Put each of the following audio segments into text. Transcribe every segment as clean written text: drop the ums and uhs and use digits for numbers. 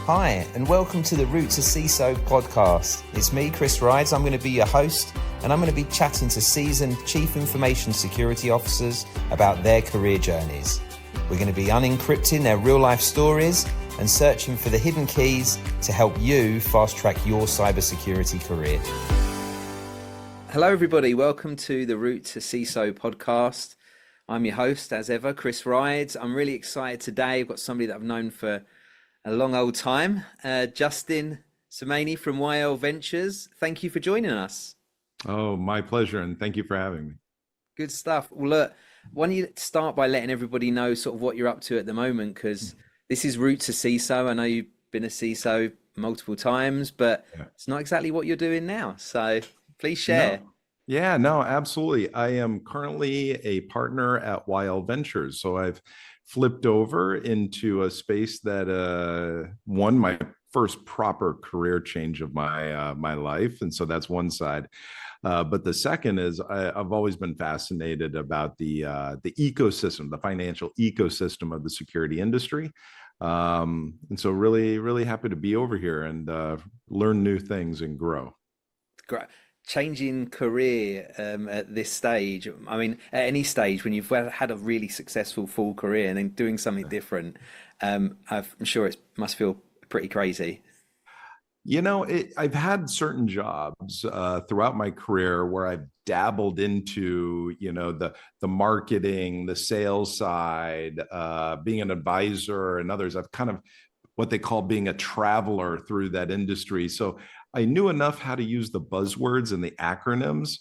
Hi, and welcome to the Route to CISO Podcast. It's me, Chris Rides. I'm going to be your host, and I'm going to be chatting to seasoned Chief Information Security Officers about their career journeys. We're going to be unencrypting their real-life stories and searching for the hidden keys to help you fast-track your cybersecurity career. Hello, everybody. Welcome to the Route to CISO Podcast. I'm your host, as ever, Chris Rides. I'm really excited today. I've got somebody that I've known for a long old time, Justin Somani from YL Ventures. Thank you for joining us. Oh, my pleasure, and thank you for having me. Good stuff. Well, look, why don't you start by letting everybody know sort of what you're up to at the moment, because this is Route to CISO. I know you've been a CISO multiple times, but It's not exactly what you're doing now. So please share. No, absolutely. I am currently a partner at YL Ventures. So I've flipped over into a space that my first proper career change of my life, and so that's one side. But the second is I've always been fascinated about the ecosystem, the financial ecosystem of the security industry, and so really happy to be over here and learn new things and grow. Great. Changing career at this stage, I mean, at any stage when you've had a really successful full career and then doing something different, I'm sure it must feel pretty crazy. You know, I've had certain jobs throughout my career where I've dabbled into, the marketing, the sales side, being an advisor, and others. I've kind of what they call being a traveler through that industry. So I knew enough how to use the buzzwords and the acronyms,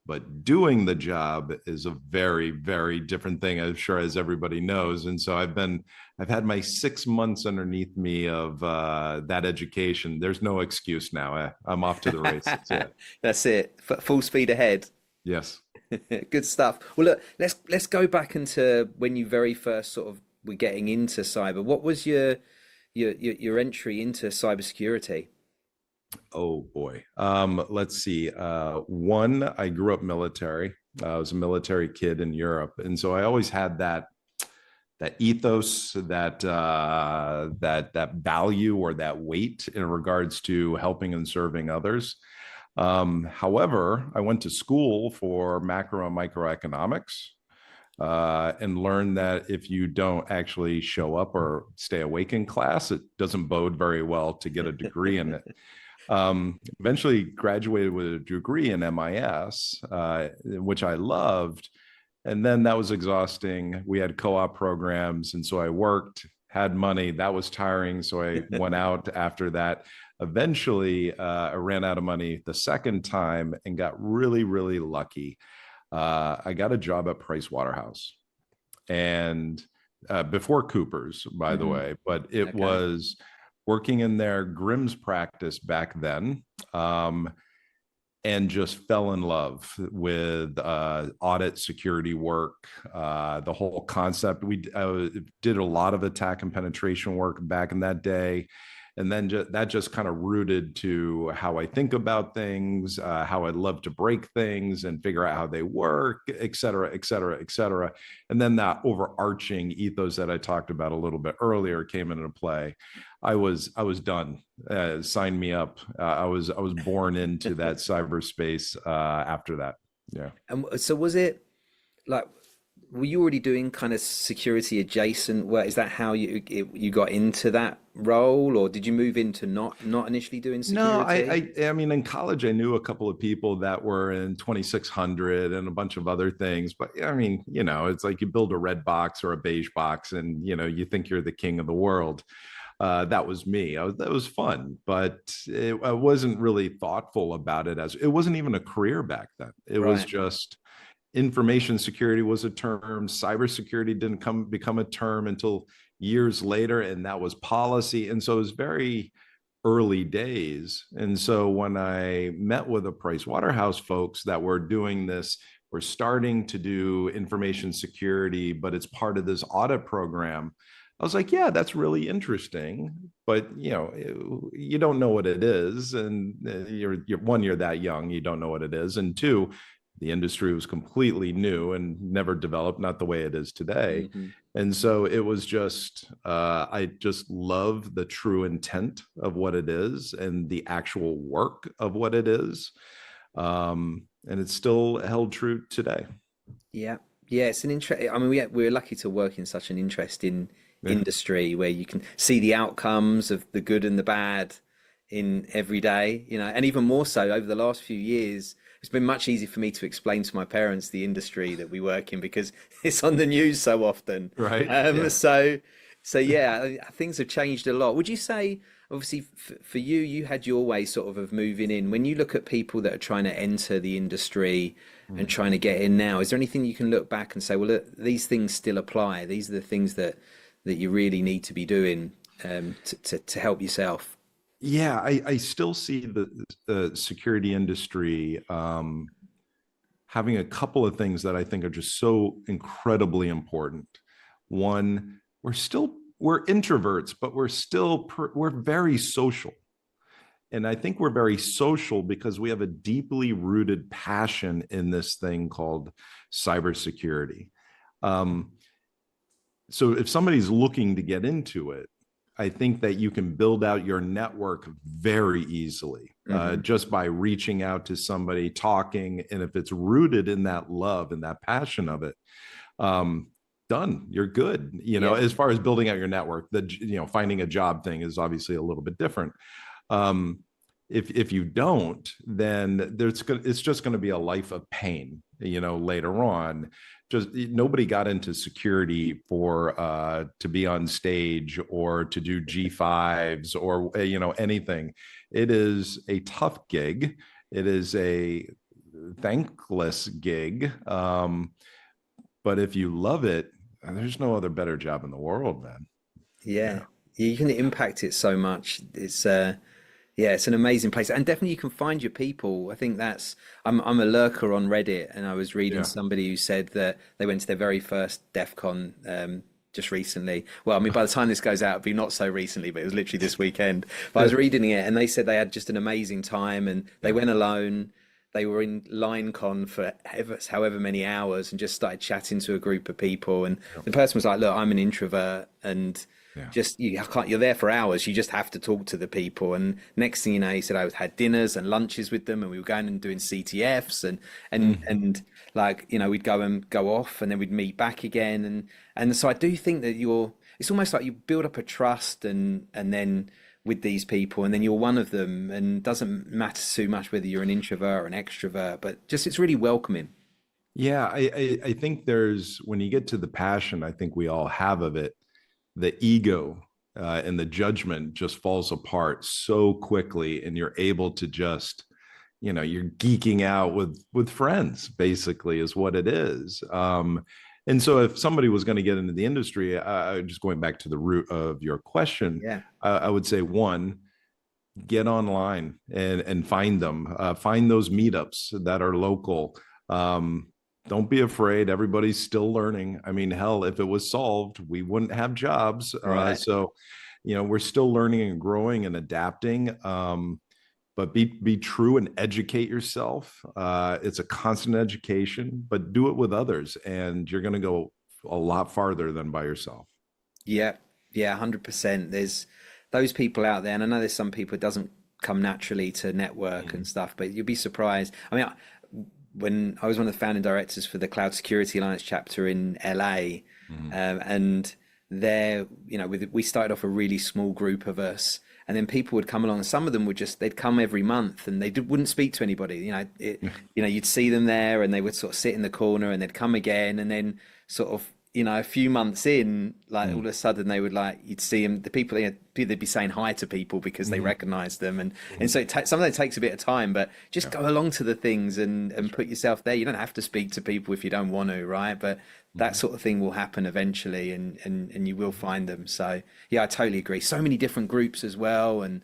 but doing the job is a very, very different thing, I'm sure, as everybody knows. And so I've had my 6 months underneath me of that education. There's no excuse now. I'm off to the races. Yeah. That's it. Full speed ahead. Yes. Good stuff. Well, look, let's go back into when you very first sort of were getting into cyber. What was your entry into cybersecurity? Oh boy. Let's see. One, I grew up military. I was a military kid in Europe, and so I always had that ethos, that value or that weight in regards to helping and serving others. However, I went to school for macro and microeconomics. And learn that if you don't actually show up or stay awake in class, it doesn't bode very well to get a degree in it. Eventually graduated with a degree in MIS, which I loved. And then that was exhausting. We had co-op programs. And so I worked, had money. That was tiring. So I went out after that. Eventually, I ran out of money the second time and got really, really lucky. I got a job at Price Waterhouse, and before Cooper's, by the way, but it was working in their Grimm's practice back then, and just fell in love with audit security work, the whole concept. We did a lot of attack and penetration work back in that day. And then that just kind of rooted to how I think about things, how I love to break things and figure out how they work, et cetera, et cetera, et cetera. And then that overarching ethos that I talked about a little bit earlier came into play. I was done. Sign me up. I was born into that cyberspace after that. Yeah. And so was it like, were you already doing kind of security adjacent work? Is that how you got into that role, or did you move into not initially doing security? No, I mean, in college, I knew a couple of people that were in 2600 and a bunch of other things. But I mean, it's like you build a red box or a beige box, and you think you're the king of the world. That was me. That was fun, but I wasn't really thoughtful about it. As it wasn't even a career back then. It was just. Information security was a term. Cybersecurity didn't become a term until years later, and that was policy. And so it was very early days. And so when I met with the Price Waterhouse folks that were doing this, we're starting to do information security, but it's part of this audit program. I was like, yeah, that's really interesting, but you don't know what it is, and you're that young, you don't know what it is, and two, The industry was completely new and never developed, not the way it is today. Mm-hmm. And so it was just, I just love the true intent of what it is and the actual work of what it is. And it's still held true today. Yeah. Yeah, it's an interest. I mean, we're lucky to work in such an interesting Yeah. industry where you can see the outcomes of the good and the bad in every day, and even more so over the last few years, it's been much easier for me to explain to my parents the industry that we work in because it's on the news so often. Right. Um, Yeah. so, so yeah, things have changed a lot. Would you say, obviously, for you, you had your way sort of moving in. When you look at people that are trying to enter the industry and trying to get in now, is there anything you can look back and say, well, look, these things still apply. These are the things that you really need to be doing to help yourself. Yeah, I still see the security industry having a couple of things that I think are just so incredibly important. One, we're introverts, but we're very social. And I think we're very social because we have a deeply rooted passion in this thing called cybersecurity. Um, so if somebody's looking to get into it, I think that you can build out your network very easily Hmm. just by reaching out to somebody, talking, and if it's rooted in that love and that passion of it, um, done. You're good. Yeah. As far as building out your network, finding a job thing is obviously a little bit different. Um, if you don't, then it's just going to be a life of pain. Later on, just nobody got into security for to be on stage or to do G5s or anything. It is a tough gig. It is a thankless gig. But if you love it, there's no other better job in the world, man. Yeah, Yeah. you can impact it so much. Yeah, it's an amazing place, and definitely you can find your people. I think I'm a lurker on Reddit, and I was reading Yeah. somebody who said that they went to their very first DEF CON just recently. Well, I mean, by the time this goes out, it'll be not so recently, but it was literally this weekend. But I was reading it, and they said they had just an amazing time, and they Yeah. went alone. They were in LineCon for however many hours, and just started chatting to a group of people. And Yeah. the person was like, "Look, I'm an introvert, and." Yeah. Just you can't, you're there for hours, you just have to talk to the people. And next thing you know, he said I had dinners and lunches with them, and we were going and doing CTFs, and like, we'd go off, and then we'd meet back again. And so I do think that it's almost like you build up a trust, and then with these people, and then you're one of them, and it doesn't matter too much whether you're an introvert or an extrovert, but just it's really welcoming. Yeah, I think when you get to the passion, I think we all have of it, the ego and the judgment just falls apart so quickly, and you're able to just, you're geeking out with friends, basically, is what it is. And so if somebody was going to get into the industry, just going back to the root of your question, Yeah. I would say, one, get online and find them, find those meetups that are local. Don't be afraid. Everybody's still learning. I mean, hell, if it was solved, we wouldn't have jobs. Right. So, we're still learning and growing and adapting. But be true and educate yourself. It's a constant education, but do it with others, and you're going to go a lot farther than by yourself. Yeah, yeah, 100%. There's those people out there, and I know there's some people it doesn't come naturally to network and stuff, but you'll be surprised. I mean, when I was one of the founding directors for the Cloud Security Alliance chapter in LA, and there, we started off a really small group of us, and then people would come along, and some of them they'd come every month, and wouldn't speak to anybody. You'd see them there, and they would sort of sit in the corner, and they'd come again, and then sort of, a few months in, like all of a sudden they would you'd see them, the people, they'd be saying hi to people because they recognize them. And so sometimes it takes a bit of time, but just go along to the things and put yourself there. You don't have to speak to people if you don't want to, right? But that sort of thing will happen eventually, and you will find them. So yeah, I totally agree. So many different groups as well. And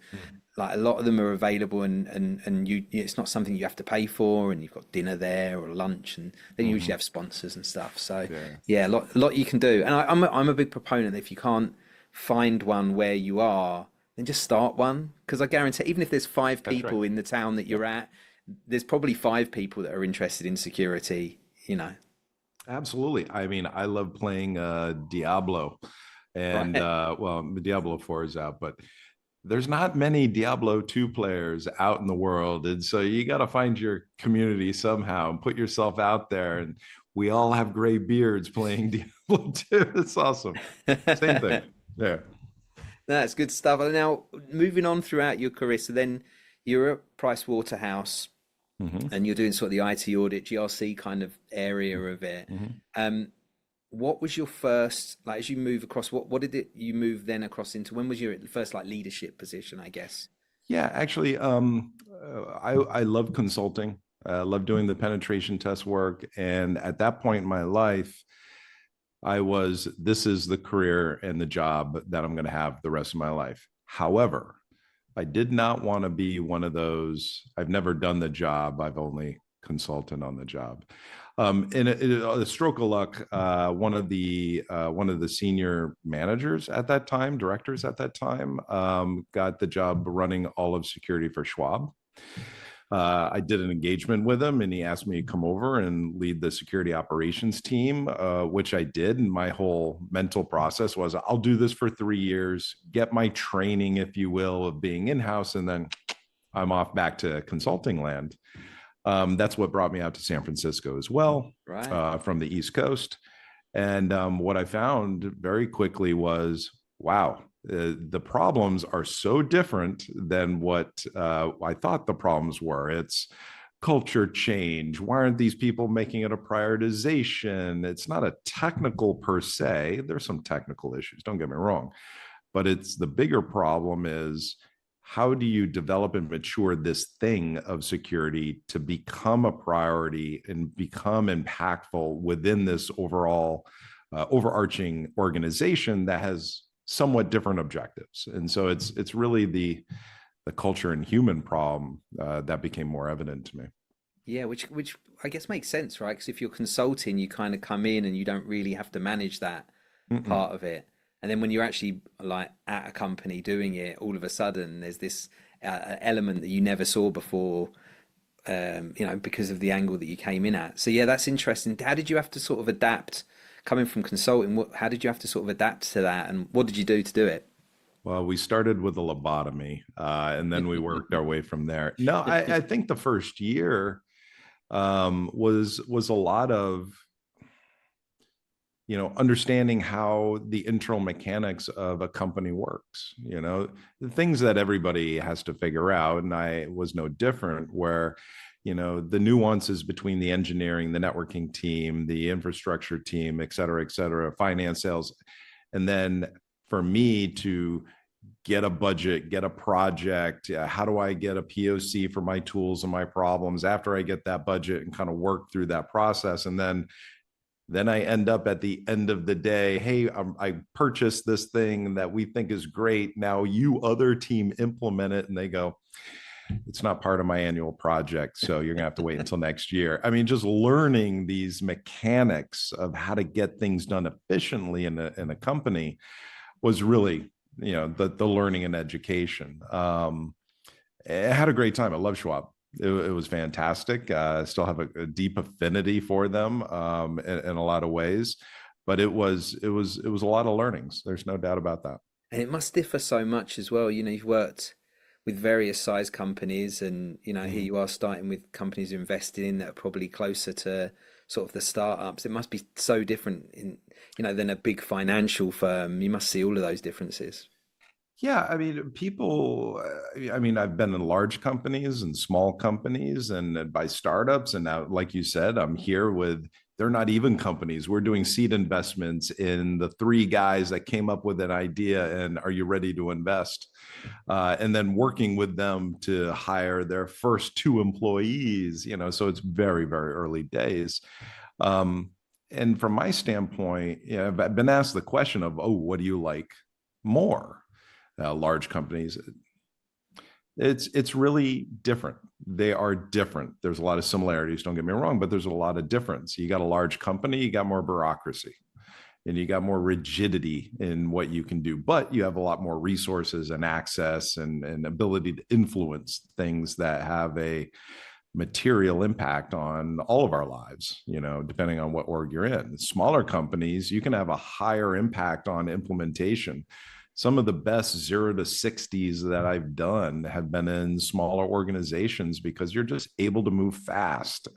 like a lot of them are available, and it's not something you have to pay for, and you've got dinner there or lunch, and they usually have sponsors and stuff. So yeah, a lot you can do. And I'm a big proponent that if you can't find one where you are, then just start one, because I guarantee even if there's five people in the town that you're at, there's probably five people that are interested in security, you know. Absolutely. I mean, I love playing Diablo, and Right. well, Diablo 4 is out, but there's not many Diablo 2 players out in the world. And so you got to find your community somehow and put yourself out there. And we all have gray beards playing Diablo 2. It's awesome. Same thing. Yeah. That's good stuff. And now, moving on throughout your career, so then you're at Price Waterhouse Hmm. and you're doing sort of the IT audit, GRC kind of area of it. Hmm. Um, what was your first, like, as you move across, what did it you move then across into? When was your first like leadership position, I guess? Yeah, actually, I love consulting. I love doing the penetration test work. And at that point in my life, this is the career and the job that I'm going to have the rest of my life. However, I did not want to be one of those. I've never done the job. I've only consulted on the job. In a stroke of luck, one of the senior managers at that time, directors at that time, got the job running all of security for Schwab. I did an engagement with him, and he asked me to come over and lead the security operations team, which I did. And my whole mental process was, I'll do this for 3 years, get my training, if you will, of being in-house, and then I'm off back to consulting land. That's what brought me out to San Francisco as well, Right. from the East Coast. And what I found very quickly was, wow, the problems are so different than what I thought the problems were. It's culture change. Why aren't these people making it a prioritization? It's not a technical per se. There's some technical issues, don't get me wrong, but it's the bigger problem is, how do you develop and mature this thing of security to become a priority and become impactful within this overall overarching organization that has somewhat different objectives? And so it's really the culture and human problem that became more evident to me. Yeah, which I guess makes sense, right? Because if you're consulting, you kind of come in and you don't really have to manage that Mm-mm. part of it. And then when you're actually like at a company doing it, all of a sudden there's this element that you never saw before, you know, because of the angle that you came in at. So yeah, that's interesting. How did you have to sort of adapt coming from consulting? How did you have to sort of adapt to that, and what did you do to do it? Well, we started with a lobotomy, and then we worked our way from there. No, I think the first year was a lot of, understanding how the internal mechanics of a company works, the things that everybody has to figure out. And I was no different, where, the nuances between the engineering, the networking team, the infrastructure team, et cetera, finance, sales. And then for me to get a budget, get a project, how do I get a POC for my tools and my problems after I get that budget, and kind of work through that process. And then I end up at the end of the day, hey, I purchased this thing that we think is great. Now you other team implement it. And they go, it's not part of my annual project, so you're gonna have to wait until next year. I mean, just learning these mechanics of how to get things done efficiently in a company was really, the learning and education. I had a great time. I love Schwab. It was fantastic. I still have a deep affinity for them, in a lot of ways, but it was a lot of learnings. There's no doubt about that. And it must differ so much as well. You know, you've worked with various size companies, and you know, here Mhm. you are starting with companies you're invested in that are probably closer to sort of the startups. It must be so different than a big financial firm. You must see all of those differences. Yeah, I mean, people, I mean, I've been in large companies and small companies and by startups. And now, like you said, I'm here with, they're not even companies. We're doing seed investments in the three guys that came up with an idea. And are you ready to invest? And then working with them to hire their first two employees, so it's very, very early days. Um, and from my standpoint, I've been asked the question of, oh, what do you like more? Large companies, it's really different. They are different. There's a lot of similarities, don't get me wrong, but there's a lot of difference. You got a large company, you got more bureaucracy, and you got more rigidity in what you can do, but you have a lot more resources and access and ability to influence things that have a material impact on all of our lives, depending on what org you're in. Smaller companies, you can have a higher impact on implementation. Some of the best 0 to 60s that I've done have been in smaller organizations because you're just able to move fast.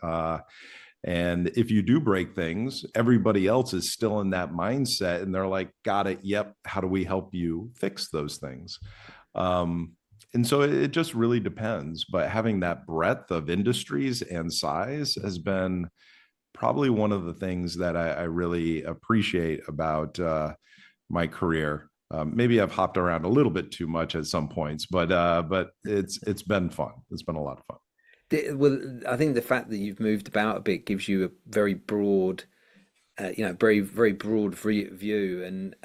And if you do break things, everybody else is still in that mindset and they're like, got it. Yep. How do we help you fix those things? And so it just really depends. But having that breadth of industries and size has been probably one of the things that I really appreciate about my career. Maybe I've hopped around a little bit too much at some points, but it's been fun. It's been a lot of fun. Well, I think the fact that you've moved about a bit gives you a very broad, very broad view, and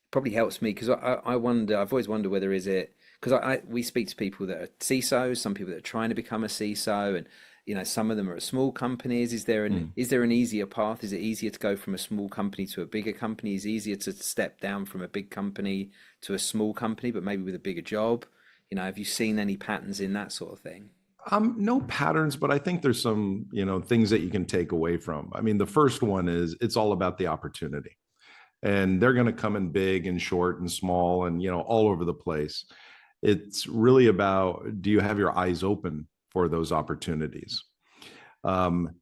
probably helps me because I wonder. I've always wondered whether is it because we speak to people that are CISOs, some people that are trying to become a CISO, and some of them are at small companies. Is there an easier path? Is it easier to go from a small company to a bigger company? Is it easier to step down from a big company to a small company, but maybe with a bigger job? Have you seen any patterns in that sort of thing? No patterns, but I think there's some, things that you can take away from. I mean, the first one is it's all about the opportunity, and they're going to come in big and short and small and, all over the place. It's really about, do you have your eyes open for those opportunities? The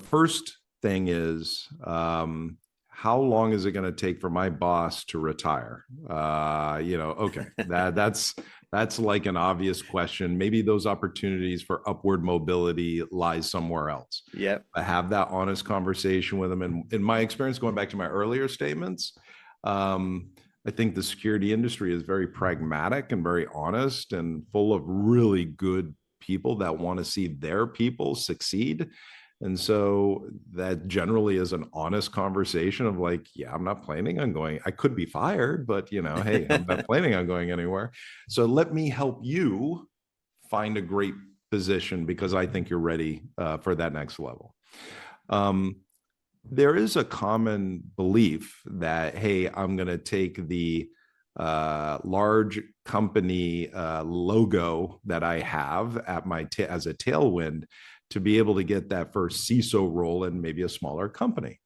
first thing is, how long is it going to take for my boss to retire? Okay, that's like an obvious question. Maybe those opportunities for upward mobility lies somewhere else. Yeah. I have that honest conversation with them. And in my experience, going back to my earlier statements, I think the security industry is very pragmatic and very honest and full of really good people that want to see their people succeed. And so that generally is an honest conversation of like, yeah, I'm not planning on going. I could be fired, but hey, I'm not planning on going anywhere. So let me help you find a great position because I think you're ready for that next level. There is a common belief that, hey, I'm going to take the large company logo that I have at my as a tailwind to be able to get that first CISO role in maybe a smaller company.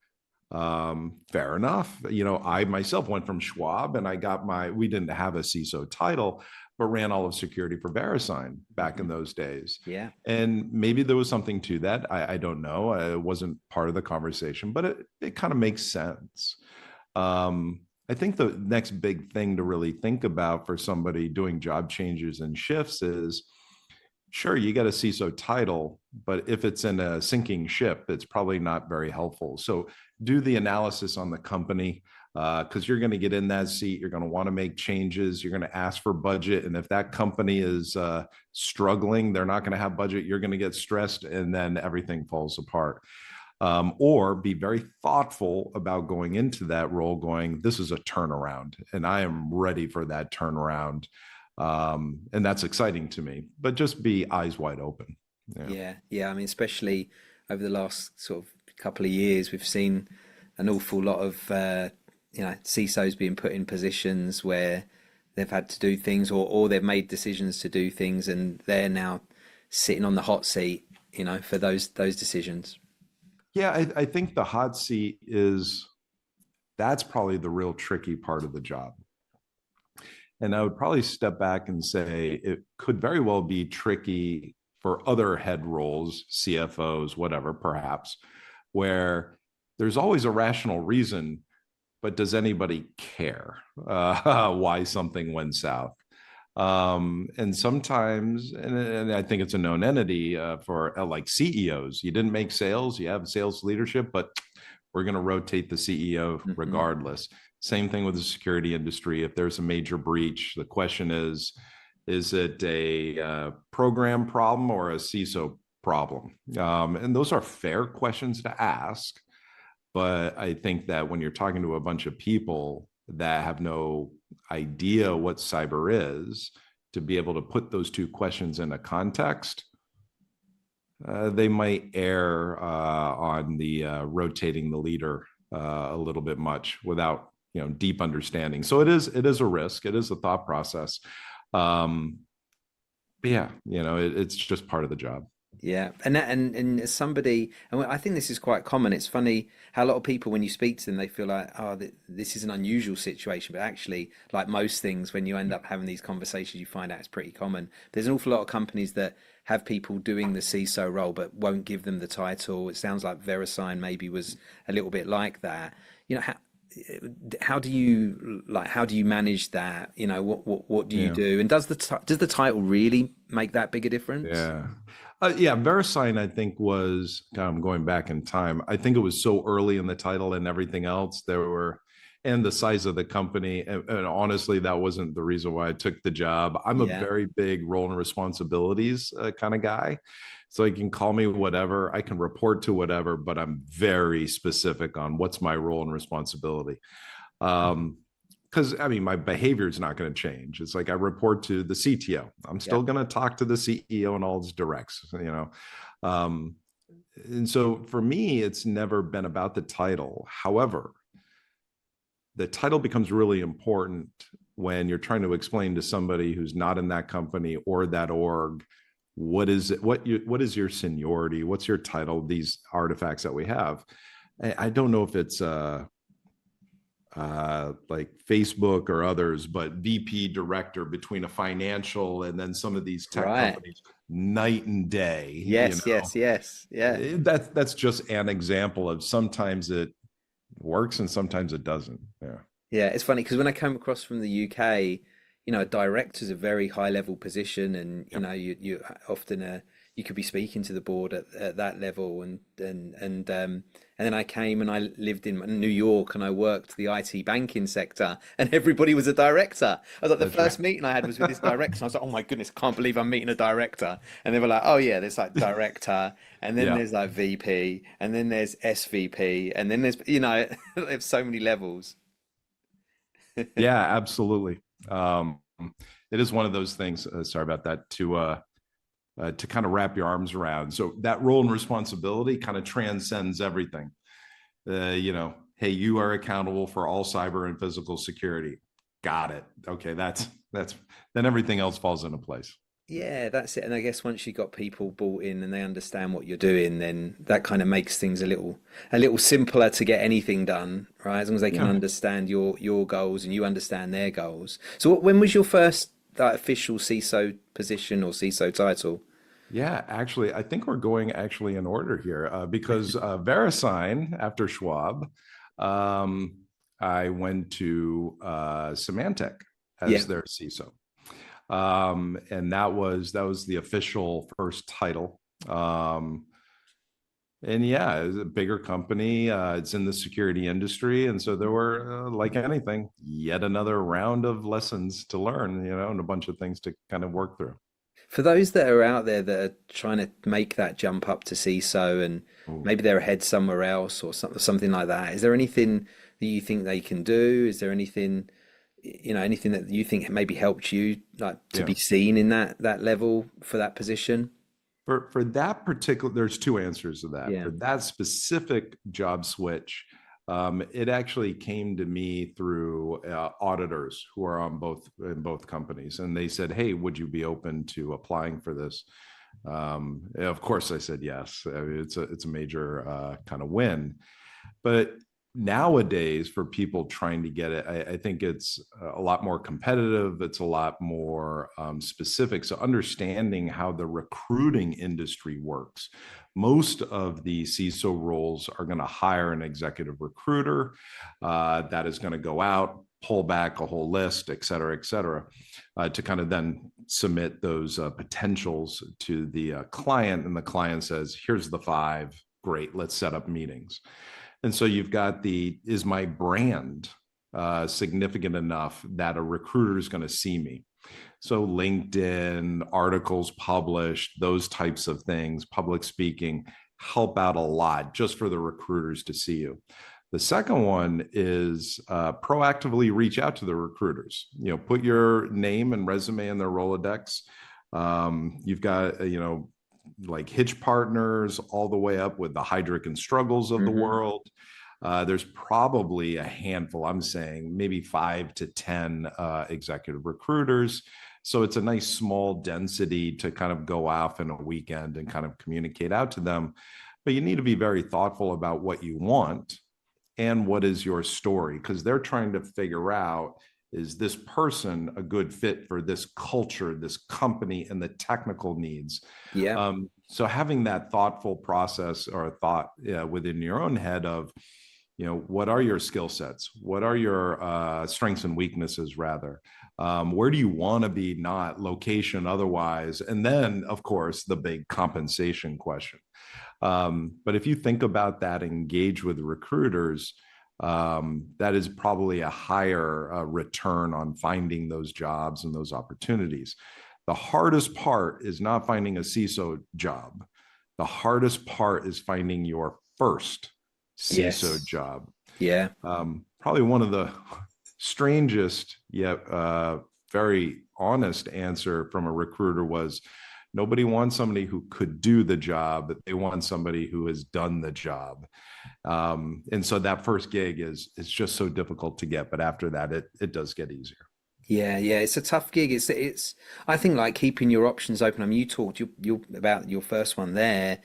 Fair enough. I myself went from Schwab and I got we didn't have a CISO title, but ran all of security for VeriSign back in those days. Yeah. And maybe there was something to that. I don't know. It wasn't part of the conversation, but it kind of makes sense. I think the next big thing to really think about for somebody doing job changes and shifts is, sure, you get a CISO title, but if it's in a sinking ship, it's probably not very helpful. So do the analysis on the company because you're going to get in that seat. You're going to want to make changes. You're going to ask for budget. And if that company is struggling, they're not going to have budget. You're going to get stressed and then everything falls apart. Or be very thoughtful about going into that role going, this is a turnaround and I am ready for that turnaround. And that's exciting to me, but just be eyes wide open. Yeah. I mean, especially over the last sort of couple of years, we've seen an awful lot of, CISOs being put in positions where they've had to do things or they've made decisions to do things and they're now sitting on the hot seat, for those decisions. Yeah, I think the hot seat that's probably the real tricky part of the job. And I would probably step back and say it could very well be tricky for other head roles, CFOs, whatever, perhaps, where there's always a rational reason, but does anybody care why something went south? And sometimes, and I think it's a known entity for like CEOs, you didn't make sales, you have sales leadership, but we're going to rotate the CEO regardless. Same thing with the security industry. If there's a major breach, the question is it a program problem or a CISO problem? And those are fair questions to ask. But I think that when you're talking to a bunch of people that have no idea what cyber is, to be able to put those two questions in a context, they might err on the rotating the leader a little bit much without deep understanding. So it is a risk. It is a thought process. But yeah, it's just part of the job. Yeah, and as somebody, and I think this is quite common. It's funny how a lot of people, when you speak to them, they feel like, oh, this is an unusual situation. But actually, like most things, when you end up having these conversations, you find out it's pretty common. There's an awful lot of companies that have people doing the CISO role, but won't give them the title. It sounds like VeriSign maybe was a little bit like that. You know, how do you manage that? You know, what do you Yeah. do? And does the title really make that big a difference? Yeah. Yeah, VeriSign, I think, was going back in time. I think it was so early in the title and everything else. And the size of the company. And honestly, that wasn't the reason why I took the job. I'm a Yeah. very big role and responsibilities kind of guy. So you can call me whatever, I can report to whatever, but I'm very specific on what's my role and responsibility. Because I mean, my behavior is not going to change. It's like I report to the CTO. I'm Yeah. still going to talk to the CEO and all his directs. Um, and so for me, it's never been about the title. However, the title becomes really important when you're trying to explain to somebody who's not in that company or that org what is it, what is your seniority, what's your title, these artifacts that we have. I don't know if it's like Facebook or others, but VP director between a financial and then some of these tech Right. companies, night and day. Yes, yes, yes. Yeah. That's just an example of sometimes it works and sometimes it doesn't. Yeah. Yeah, it's funny because when I came across from the UK, a director's a very high level position, and Yep. you often you could be speaking to the board at that level, and then I came and I lived in New York and I worked the IT banking sector, and everybody was a director. I was like, the That's right. first meeting I had was with this director, and I was like, oh my goodness, can't believe I'm meeting a director, and they were like, oh yeah, there's like director, and then Yeah. there's like VP, and then there's SVP, and then there's there's so many levels. Yeah, absolutely. It is one of those things. Sorry about that. To kind of wrap your arms around. So that role and responsibility kind of transcends everything. Hey, you are accountable for all cyber and physical security. Got it. Okay, that's then everything else falls into place. Yeah, that's it. And I guess once you got people bought in and they understand what you're doing, then that kind of makes things a little simpler to get anything done, right? As long as they can Yeah. understand your goals and you understand their goals. So when was your first official CISO position or CISO title? Yeah, actually, I think we're going actually in order here because VeriSign after Schwab, um, I went to Symantec Yeah. as their CISO. And that was the official first title. And yeah, it's a bigger company. It's in the security industry, and so there were, like anything, yet another round of lessons to learn, and a bunch of things to kind of work through. For those that are out there that are trying to make that jump up to CISO and Ooh. maybe they're ahead somewhere else or something like that, is there anything that you think they can do? Is there anything that you think maybe helped you like to Yeah. be seen in that level for that position? For that particular, there's two answers to that. Yeah. For that specific job switch, it actually came to me through auditors who are in both companies, and they said, "Hey, would you be open to applying for this?" Of course, I said yes. I mean, it's a major kind of win, but nowadays for people trying to get it, I think it's a lot more competitive. It's a lot more specific. So understanding how the recruiting industry works. Most of the CISO roles are going to hire an executive recruiter that is going to go out, pull back a whole list, et cetera, to kind of then submit those potentials to the client. And the client says, here's the five. Great, let's set up meetings. And so you've got is my brand significant enough that a recruiter is going to see me? So LinkedIn, articles published, those types of things, public speaking help out a lot just for the recruiters to see you. The second one is proactively reach out to the recruiters. Put your name and resume in their Rolodex. You've got, like Hitch Partners all the way up with the Heidrick and Struggles of the Hmm. world. there's probably a handful, I'm saying maybe 5 to 10 executive recruiters. So it's a nice small density to kind of go off in a weekend and kind of communicate out to them. But you need to be very thoughtful about what you want and what is your story, because they're trying to figure out, is this person a good fit for this culture, this company, and the technical needs? Yeah. So having that thoughtful process or thought within your own head of, what are your skill sets? What are your strengths and weaknesses, rather? Where do you want to be, not location otherwise? And then, of course, the big compensation question. But if you think about that, engage with recruiters, that is probably a higher return on finding those jobs and those opportunities. The hardest part is not finding a CISO job. The hardest part is finding your first CISO job. Yeah. Probably one of the strangest yet very honest answer from a recruiter was, nobody wants somebody who could do the job. They want somebody who has done the job. And so that first gig is just so difficult to get. But after that, it does get easier. Yeah, it's a tough gig. It's I think, like, keeping your options open. I mean, you talked you about your first one there.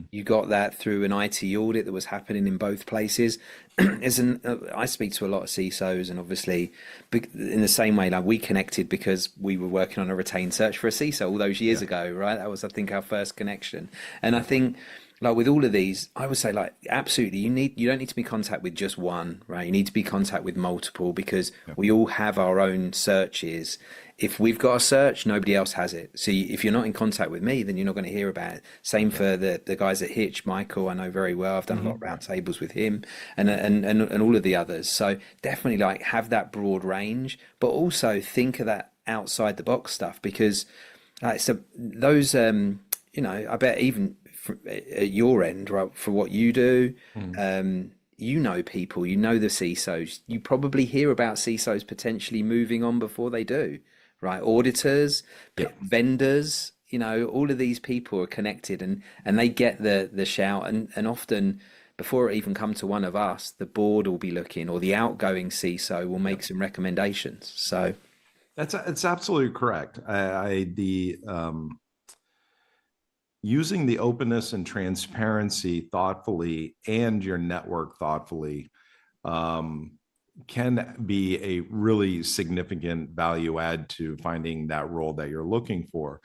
You got that through an IT audit that was happening in both places. I speak to a lot of CISOs, and obviously, in the same way, like, we connected because we were working on a retained search for a CISO all those years ago, right? That was, I think, our first connection. And I think, like, with all of these, I would say, like, absolutely, you don't need to be in contact with just one, right? You need to be in contact with multiple, because we all have our own searches. If we've got a search, nobody else has it. So if you're not in contact with me, then you're not going to hear about it. Same for the guys at Hitch. Michael, I know very well. I've done a lot of roundtables with him, and all of the others. So definitely, like, have that broad range, but also think of that outside the box stuff, because so those I bet even at your end, right, for what you do, people, the CISOs, you probably hear about CISOs potentially moving on before they do, right? Auditors, vendors, all of these people are connected, and they get the shout, and often before it even come to one of us, the board will be looking, or the outgoing CISO will make some recommendations. So it's absolutely correct. Using the openness and transparency thoughtfully and your network thoughtfully can be a really significant value add to finding that role that you're looking for.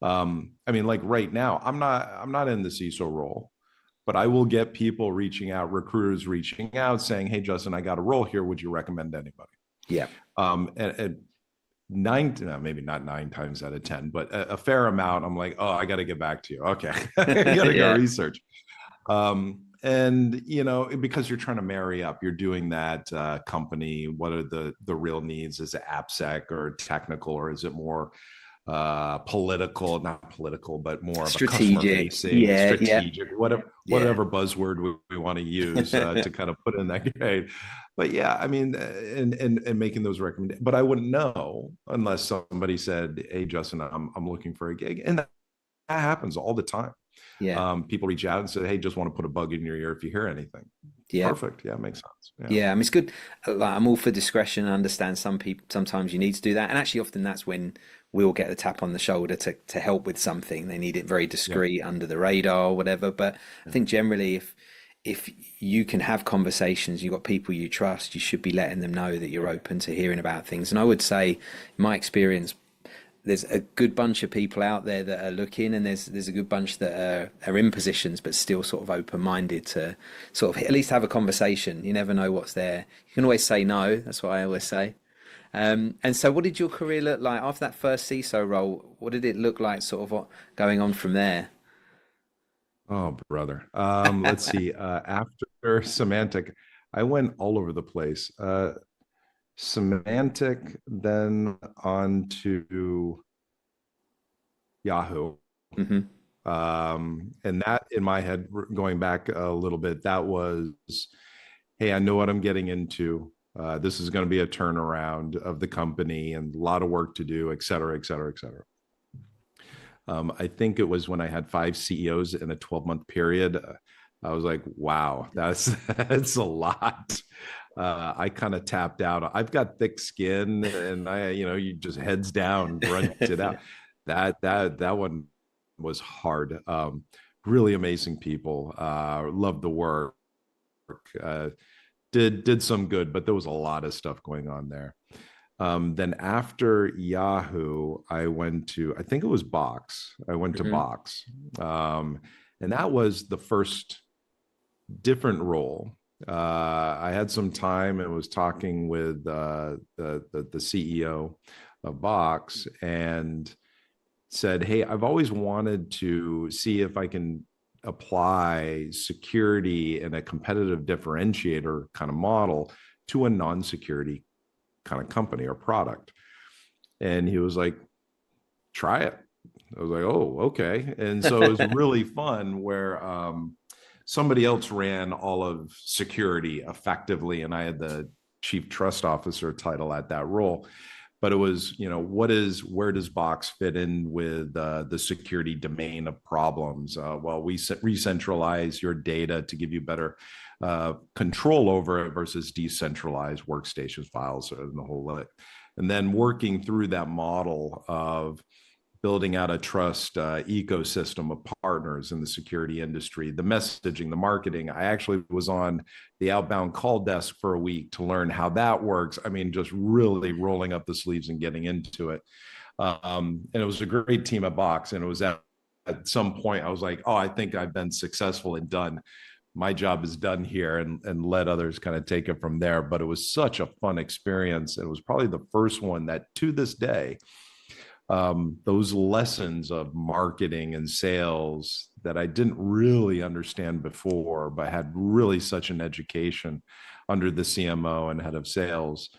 I mean, like right now, I'm not in the CISO role, but I will get people reaching out, recruiters reaching out saying, "Hey, Justin, I got a role here. Would you recommend anybody?" Yeah. And maybe not 9 times out of 10, but a fair amount, I'm like, oh, I got to get back to you. Okay. I got to go research. And, because you're trying to marry up, you're doing that company. What are the real needs? Is it AppSec or technical, or is it more political, not political, but more strategic, strategic, whatever buzzword we want to use to kind of put in that grade. But I mean, and making those recommendations, but I wouldn't know unless somebody said, "Hey, Justin, I'm looking for a gig," and that happens all the time. People reach out and say, "Hey, just want to put a bug in your ear if you hear anything." Perfect. Makes sense. I mean, it's good. Like, I'm all for discretion. I understand sometimes you need to do that, and actually often that's when we'll get a tap on the shoulder to help with something. They need it very discreet, under the radar or whatever. But I think generally, if you can have conversations, you've got people you trust, you should be letting them know that you're open to hearing about things. And I would say, in my experience, there's a good bunch of people out there that are looking, and there's a good bunch that are in positions but still sort of open-minded to sort of at least have a conversation. You never know what's there. You can always say no. That's what I always say. And so what did your career look like after that first CISO role? What did it look like, sort of what going on from there? Oh, brother. Let's see. After Semantic, I went all over the place. Semantic, then on to Yahoo. And that, in my head, going back a little bit, that was, hey, I know what I'm getting into. This is going to be a turnaround of the company and a lot of work to do, et cetera, et cetera, et cetera. I think it was when I had 5 CEOs in a 12-month period. I was like, wow, that's a lot. I kind of tapped out. I've got thick skin, and you just heads down, grunt it out. That one was hard. Really amazing people. Loved the work. Uh, did some good, but there was a lot of stuff going on there. Then after Yahoo, I think it was Box. I went to Box. And that was the first different role. I had some time and was talking with the CEO of Box and said, hey, I've always wanted to see if I can apply security in a competitive differentiator kind of model to a non-security kind of company or product. And he was like, try it. I was like, oh, okay. And so it was really fun where somebody else ran all of security effectively, and I had the chief trust officer title at that role. But it was, where does Box fit in with the security domain of problems? Well, we re-centralize your data to give you better control over it versus decentralized workstations, files, and the whole of it. And then working through that model of building out a trust ecosystem of partners in the security industry, the messaging, the marketing. I actually was on the outbound call desk for a week to learn how that works. I mean, just really rolling up the sleeves and getting into it. And it was a great team at Box. And it was at some point, I was like, oh, I think I've been successful and done. My job is done here, and let others kind of take it from there. But it was such a fun experience. It was probably the first one that to this day, those lessons of marketing and sales that I didn't really understand before, but had really such an education under the CMO and head of sales,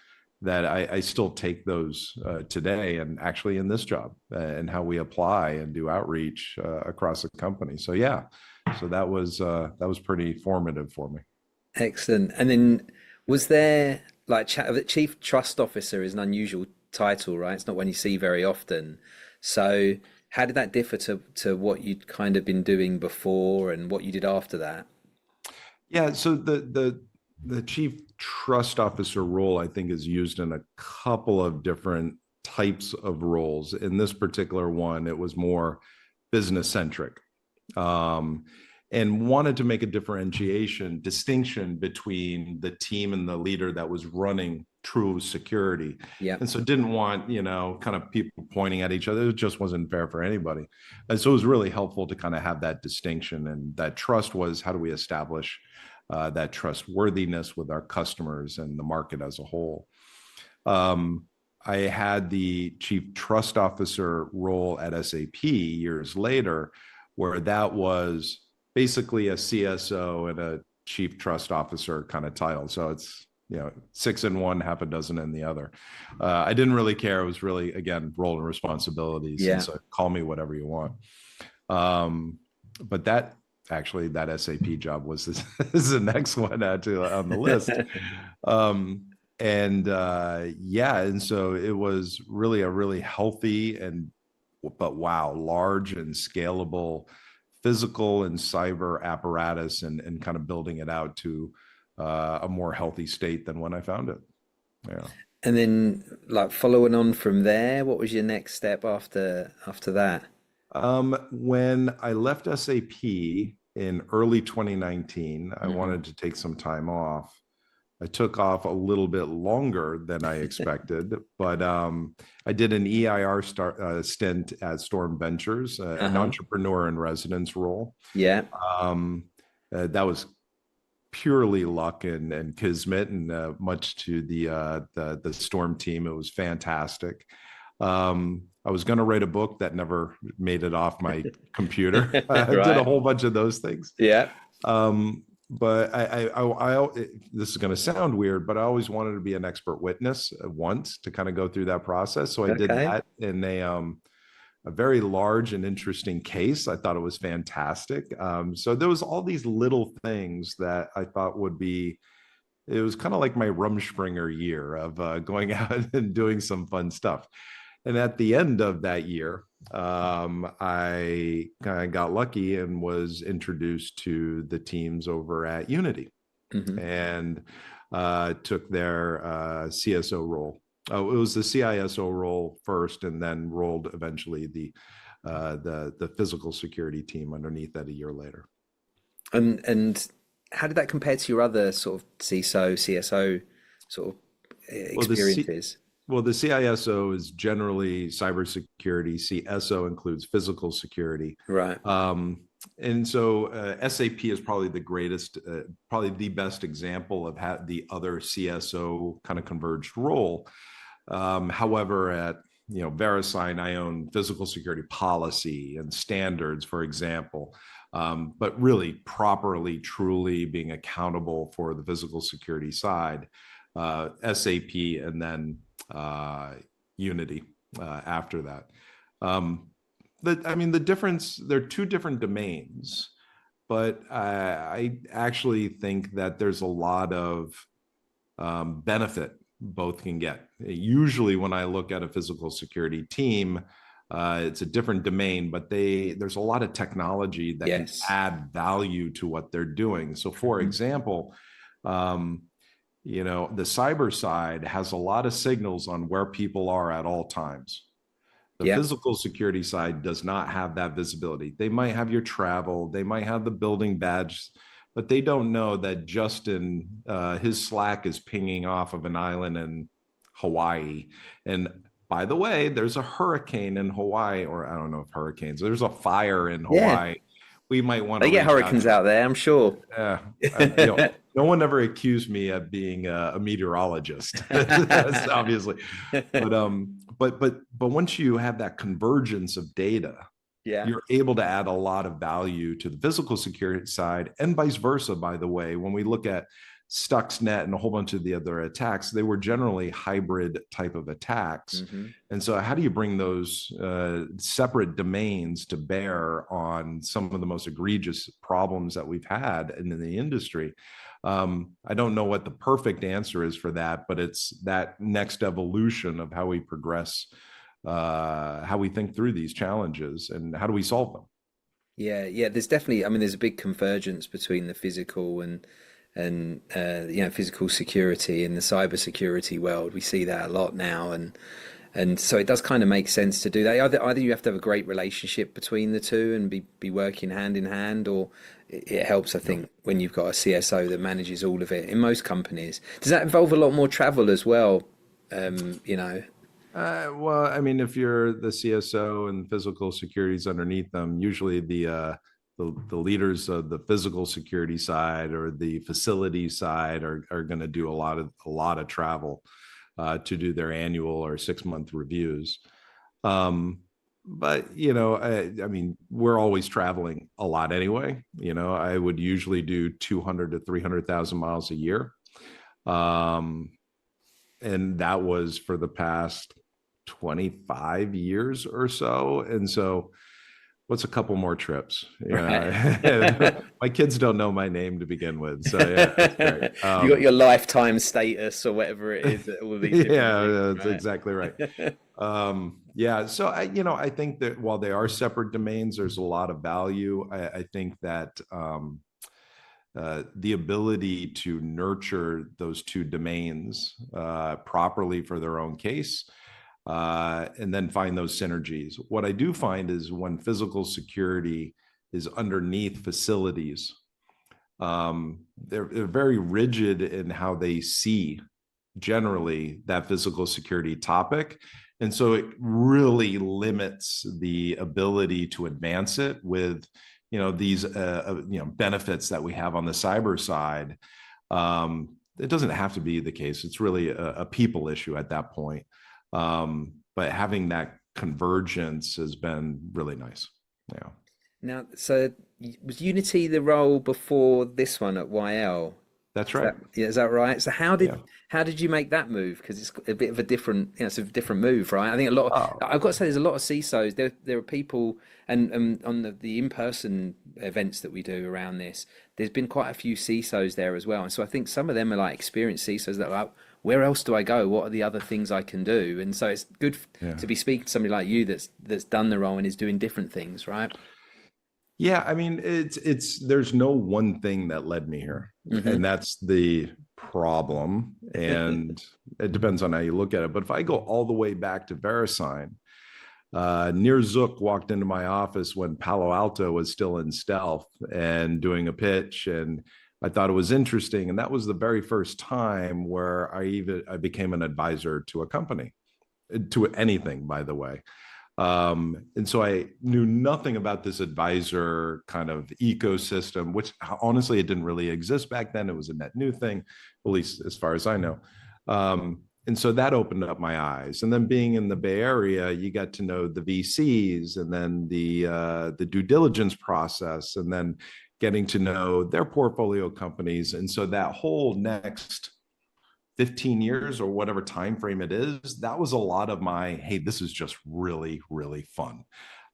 that I still take those today, and actually in this job, and how we apply and do outreach across the company. So yeah, so that was pretty formative for me. Excellent. And then was there like chief trust officer is an unusual title, right? It's not one you see very often. So how did that differ to what you'd kind of been doing before and what you did after that? Yeah, so the chief trust officer role, I think, is used in a couple of different types of roles. In this particular one, it was more business centric, and wanted to make a distinction between the team and the leader that was running true security. Yeah. And so didn't want, kind of people pointing at each other. It just wasn't fair for anybody. And so it was really helpful to kind of have that distinction. And that trust was, how do we establish that trustworthiness with our customers and the market as a whole? I had the chief trust officer role at SAP years later, where that was basically a CSO and a chief trust officer kind of title. So it's, 6 in one, half a dozen in the other. I didn't really care. It was really, again, role and responsibilities. Yeah. And so call me whatever you want. But that SAP job was is the next one on the list. And so it was really a really healthy but large and scalable physical and cyber apparatus, and kind of building it out to a more healthy state than when I found it. Yeah. And then like following on from there, what was your next step after that? When I left SAP in early 2019, I wanted to take some time off. I took off a little bit longer than I expected, but I did an EIR stint at Storm Ventures, an entrepreneur in residence role. Yeah. That was purely luck and kismet, and much to the Storm team. It was fantastic. I was going to write a book that never made it off my computer. I did a whole bunch of those things. Yeah. But I this is going to sound weird, but I always wanted to be an expert witness once to kind of go through that process. So I did that in a very large and interesting case. I thought it was fantastic. So there was all these little things that I thought it was kind of like my Rumspringa year of going out and doing some fun stuff. And at the end of that year, I kind of got lucky and was introduced to the teams over at Unity, and took their CSO role. Oh, it was the CISO role first, and then rolled eventually the physical security team underneath that a year later. And how did that compare to your other sort of CISO, CSO sort of Well, experiences? the CISO is generally cybersecurity. CSO includes physical security. Right. And so SAP is probably the greatest, probably the best example of how the other CSO kind of converged role. However, at VeriSign, I own physical security policy and standards, for example. But really properly, truly being accountable for the physical security side, SAP, and then Unity after that. The difference, they're two different domains, but I actually think that there's a lot of benefit both can get. Usually when I look at a physical security team, it's a different domain, but there's a lot of technology that can add value to what they're doing. So for example, the cyber side has a lot of signals on where people are at all times. The physical security side does not have that visibility. They might have your travel, they might have the building badge, but they don't know that Justin, his Slack is pinging off of an island in Hawaii. And by the way, there's a hurricane in Hawaii, or I don't know if hurricanes, there's a fire in Hawaii. We might want to. They get hurricanes out there, I'm sure. Yeah. No one ever accused me of being a meteorologist, that's obviously. But once you have that convergence of data, you're able to add a lot of value to the physical security side, and vice versa. By the way, when we look at Stuxnet and a whole bunch of the other attacks, they were generally hybrid type of attacks. And so how do you bring those separate domains to bear on some of the most egregious problems that we've had in the industry? I don't know what the perfect answer is for that, but it's that next evolution of how we progress, how we think through these challenges and how do we solve them. Yeah, there's definitely, there's a big convergence between the physical and physical security in the cybersecurity world. We see that a lot now, and so it does kind of make sense to do that. Either you have to have a great relationship between the two and be working hand in hand, or it helps, I think, when you've got a CSO that manages all of it. In most companies, does that involve a lot more travel as well? Well, if you're the CSO and physical security is underneath them, usually the leaders of the physical security side or the facility side are going to do a lot of travel to do their annual or 6-month reviews. But we're always traveling a lot anyway. I would usually do 200 to 300,000 miles a year, and that was for the past 25 years or so. And so what's a couple more trips? My kids don't know my name to begin with, so yeah, that's great. You got your lifetime status or whatever it is at all these that's right? Exactly right. So I think that while they are separate domains, there's a lot of value. I think that the ability to nurture those two domains properly for their own case, and then find those synergies. What I do find is when physical security is underneath facilities, they're very rigid in how they see generally that physical security topic. And so it really limits the ability to advance it with, these, benefits that we have on the cyber side. It doesn't have to be the case. It's really a people issue at that point. But having that convergence has been really nice. Yeah. Now, so was Unity the role before this one at YL? That's right. Is that right? So how did you make that move? Because it's a bit of a different, it's a different move, right? I think I've got to say, there's a lot of CISOs. There are people, and on the in-person events that we do around this, there's been quite a few CISOs there as well. And so I think some of them are like experienced CISOs that are like, where else do I go? What are the other things I can do? And so it's good Yeah. to be speaking to somebody like you that's done the role and is doing different things, right? Yeah, I mean, it's there's no one thing that led me here, Hmm. and that's the problem. And it depends on how you look at it. But if I go all the way back to VeriSign, Nir Zook walked into my office when Palo Alto was still in stealth and doing a pitch, and I thought it was interesting. And that was the very first time where I became an advisor to a company, to anything, by the way. And so I knew nothing about this advisor kind of ecosystem, which honestly, it didn't really exist back then. It was a net new thing, at least as far as I know. And so that opened up my eyes. And then being in the Bay Area, you got to know the VCs, and then the due diligence process, and then getting to know their portfolio companies. And so that whole next 15 years or whatever time frame it is, that was a lot of my, hey, this is just really, really fun.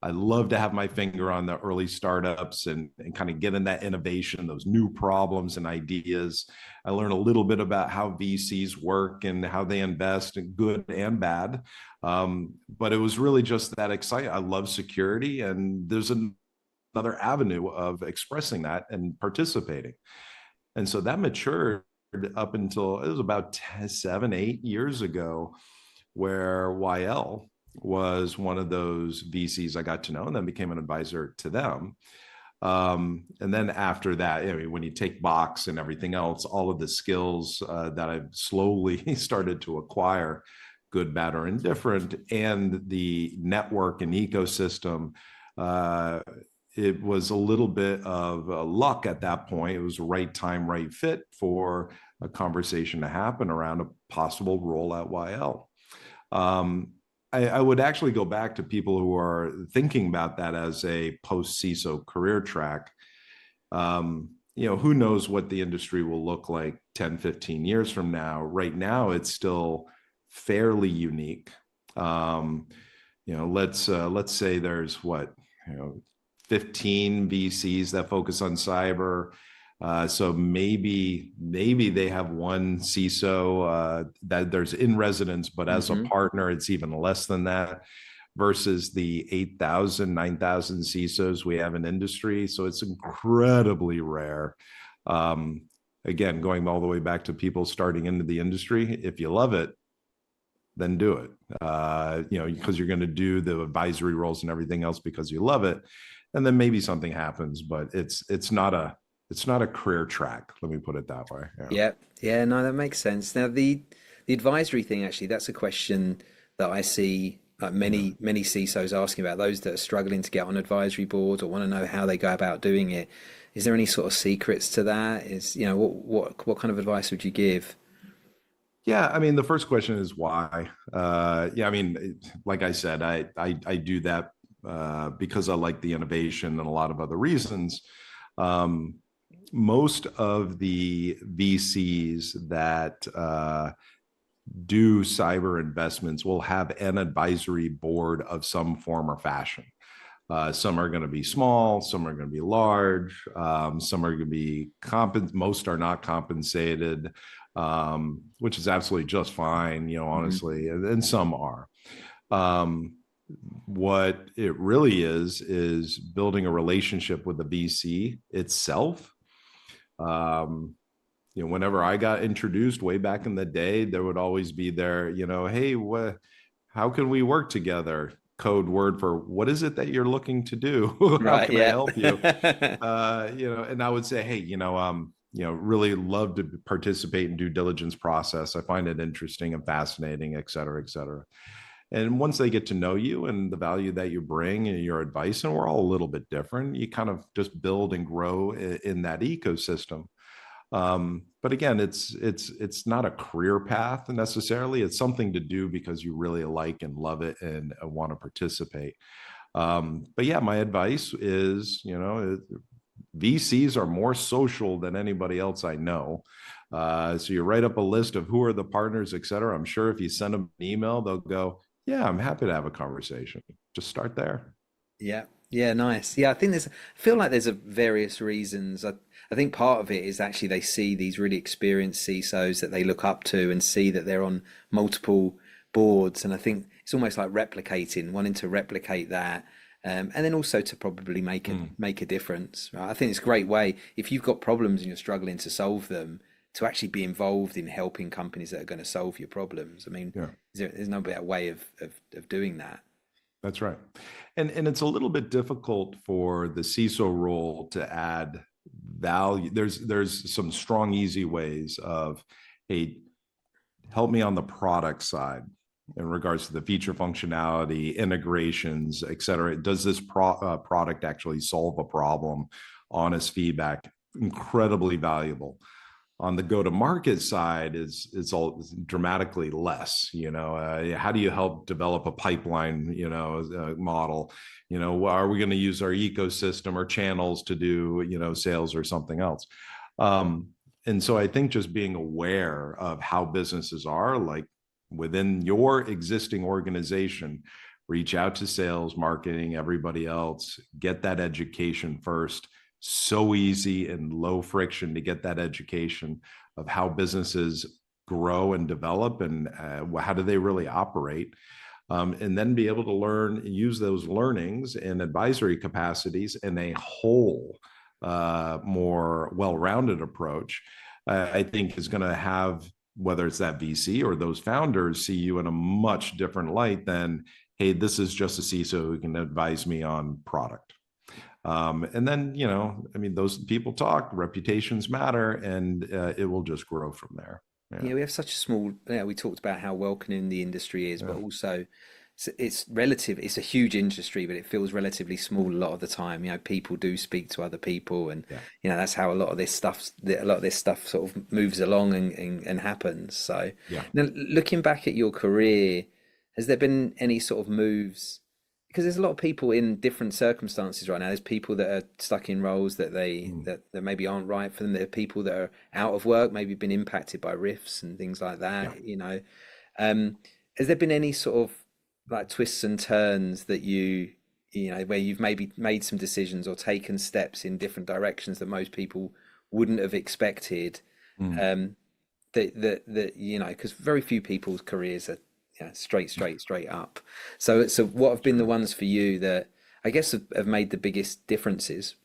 I love to have my finger on the early startups and kind of get in that innovation, those new problems and ideas. I learned a little bit about how VCs work and how they invest in good and bad. But it was really just that exciting. I love security, and there's another avenue of expressing that and participating. And so that matured up until it was about 7, 8 years ago, where YL was one of those VCs I got to know and then became an advisor to them. And then after that, I mean, when you take Box and everything else, all of the skills that I've slowly started to acquire, good, bad, or indifferent, and the network and ecosystem, it was a little bit of luck at that point. It was the right time, right fit for a conversation to happen around a possible role at YL. I would actually go back to people who are thinking about that as a post-CISO career track. Who knows what the industry will look like 10, 15 years from now. Right now, it's still fairly unique. Let's say there's 15 VCs that focus on cyber. So maybe they have one CISO that there's in residence, but as a partner, it's even less than that, versus the 8,000, 9,000 CISOs we have in industry. So it's incredibly rare. Again, going all the way back to people starting into the industry, if you love it, then do it. Because you're going to do the advisory roles and everything else because you love it. And then maybe something happens, but it's not a career track. Let me put it that way. Yeah, no, that makes sense. Now the advisory thing, actually, that's a question that I see many CISOs asking about, those that are struggling to get on advisory boards or want to know how they go about doing it. Is there any sort of secrets to that? What kind of advice would you give? Yeah, I mean, the first question is why. I mean, like I said, I do that because I like the innovation and a lot of other reasons. Most of the VCs that do cyber investments will have an advisory board of some form or fashion. Some are going to be small, some are going to be large, some are going to be most are not compensated, which is absolutely just fine, honestly, and some are. What it really is building a relationship with the VC itself. Whenever I got introduced way back in the day, there would always be hey, how can we work together? Code word for what is it that you're looking to do? How Right, can I yeah. help you? And I would say, hey, really love to participate in due diligence process. I find it interesting and fascinating, et cetera, et cetera. And once they get to know you and the value that you bring and your advice, and we're all a little bit different, you kind of just build and grow in that ecosystem. But again, it's not a career path necessarily. It's something to do because you really like and love it and want to participate. But yeah, my advice is, VCs are more social than anybody else I know. So you write up a list of who are the partners, et cetera. I'm sure if you send them an email, they'll go, yeah, I'm happy to have a conversation. Just start there. Yeah. Yeah, nice. Yeah, I feel like there's various reasons. I think part of it is actually they see these really experienced CISOs that they look up to and see that they're on multiple boards. And I think it's almost like replicating, wanting to replicate that. And then also to probably make a difference. Right? I think it's a great way if you've got problems and you're struggling to solve them, to actually be involved in helping companies that are going to solve your problems. I mean, Yeah. there's no better way of doing that. That's right. And it's a little bit difficult for the CISO role to add value. There's some strong, easy ways of, hey, help me on the product side in regards to the feature functionality, integrations, et cetera. Does this product actually solve a problem? Honest feedback, incredibly valuable. On the go-to-market side is all dramatically less. How do you help develop a pipeline, model? Are we going to use our ecosystem or channels to do, sales or something else? And so I think just being aware of how businesses are, like within your existing organization, reach out to sales, marketing, everybody else, get that education first. So easy and low friction to get that education of how businesses grow and develop and how do they really operate. And then be able to learn, use those learnings in advisory capacities in a whole, more well-rounded approach, I think is going to have, whether it's that VC or those founders, see you in a much different light than, hey, this is just a CISO who can advise me on product. And then, those people talk, reputations matter, and it will just grow from there. Yeah, we have such a small, we talked about how welcoming the industry is, but also it's relative, it's a huge industry, but it feels relatively small a lot of the time. People do speak to other people, and that's how a lot of this stuff sort of moves along and happens. So now, looking back at your career, has there been any sort of moves? Because there's a lot of people in different circumstances right now. There's people that are stuck in roles that that maybe aren't right for them. There are people that are out of work, maybe been impacted by rifts and things like that. Has there been any sort of like twists and turns that where you've maybe made some decisions or taken steps in different directions that most people wouldn't have expected? Because very few people's careers are straight up. So what have been the ones for you that I guess have made the biggest differences?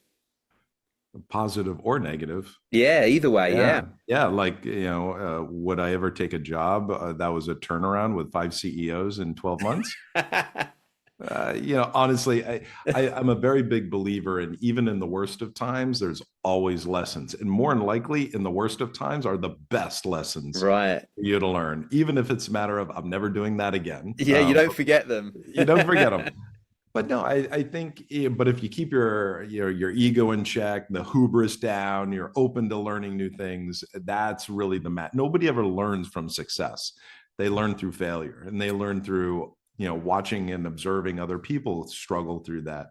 Positive or negative? Yeah, either way. Yeah. Like, would I ever take a job that was a turnaround with 5 CEOs in 12 months? Honestly, I'm a very big believer in, even in the worst of times, there's always lessons, and more than likely in the worst of times are the best lessons right for you to learn, even if it's a matter of, I'm never doing that again. You don't forget them. You don't forget them. But no, I think, but if you keep your ego in check, the hubris down, you're open to learning new things, that's really nobody ever learns from success. They learn through failure, and they learn through watching and observing other people struggle through that.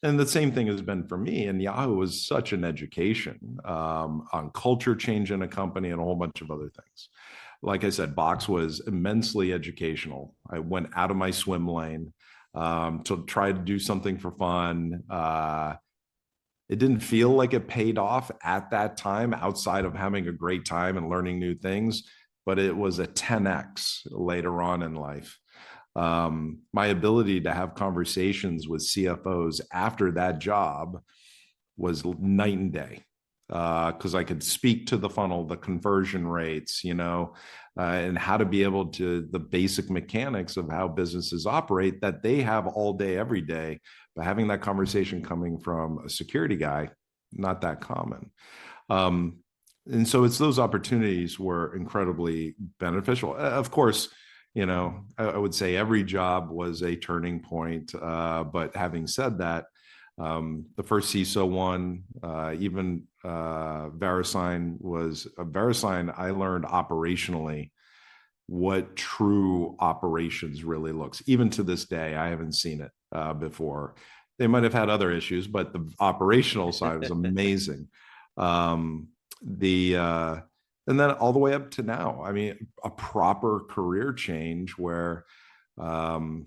And the same thing has been for me. And Yahoo was such an education on culture change in a company and a whole bunch of other things. Like I said, Box was immensely educational. I went out of my swim lane to try to do something for fun. It didn't feel like it paid off at that time outside of having a great time and learning new things, but it was a 10x later on in life. My ability to have conversations with CFOs after that job was night and day, because I could speak to the funnel, the conversion rates, and how to be able to, the basic mechanics of how businesses operate that they have all day, every day. But having that conversation coming from a security guy, not that common. And so it's those opportunities were incredibly beneficial. Of course, I would say every job was a turning point. But having said that, the first CISO one, even VeriSign I learned operationally what true operations really looks. Even to this day, I haven't seen it before. They might have had other issues, but the operational side was amazing. And then all the way up to now, I mean, a proper career change where I'm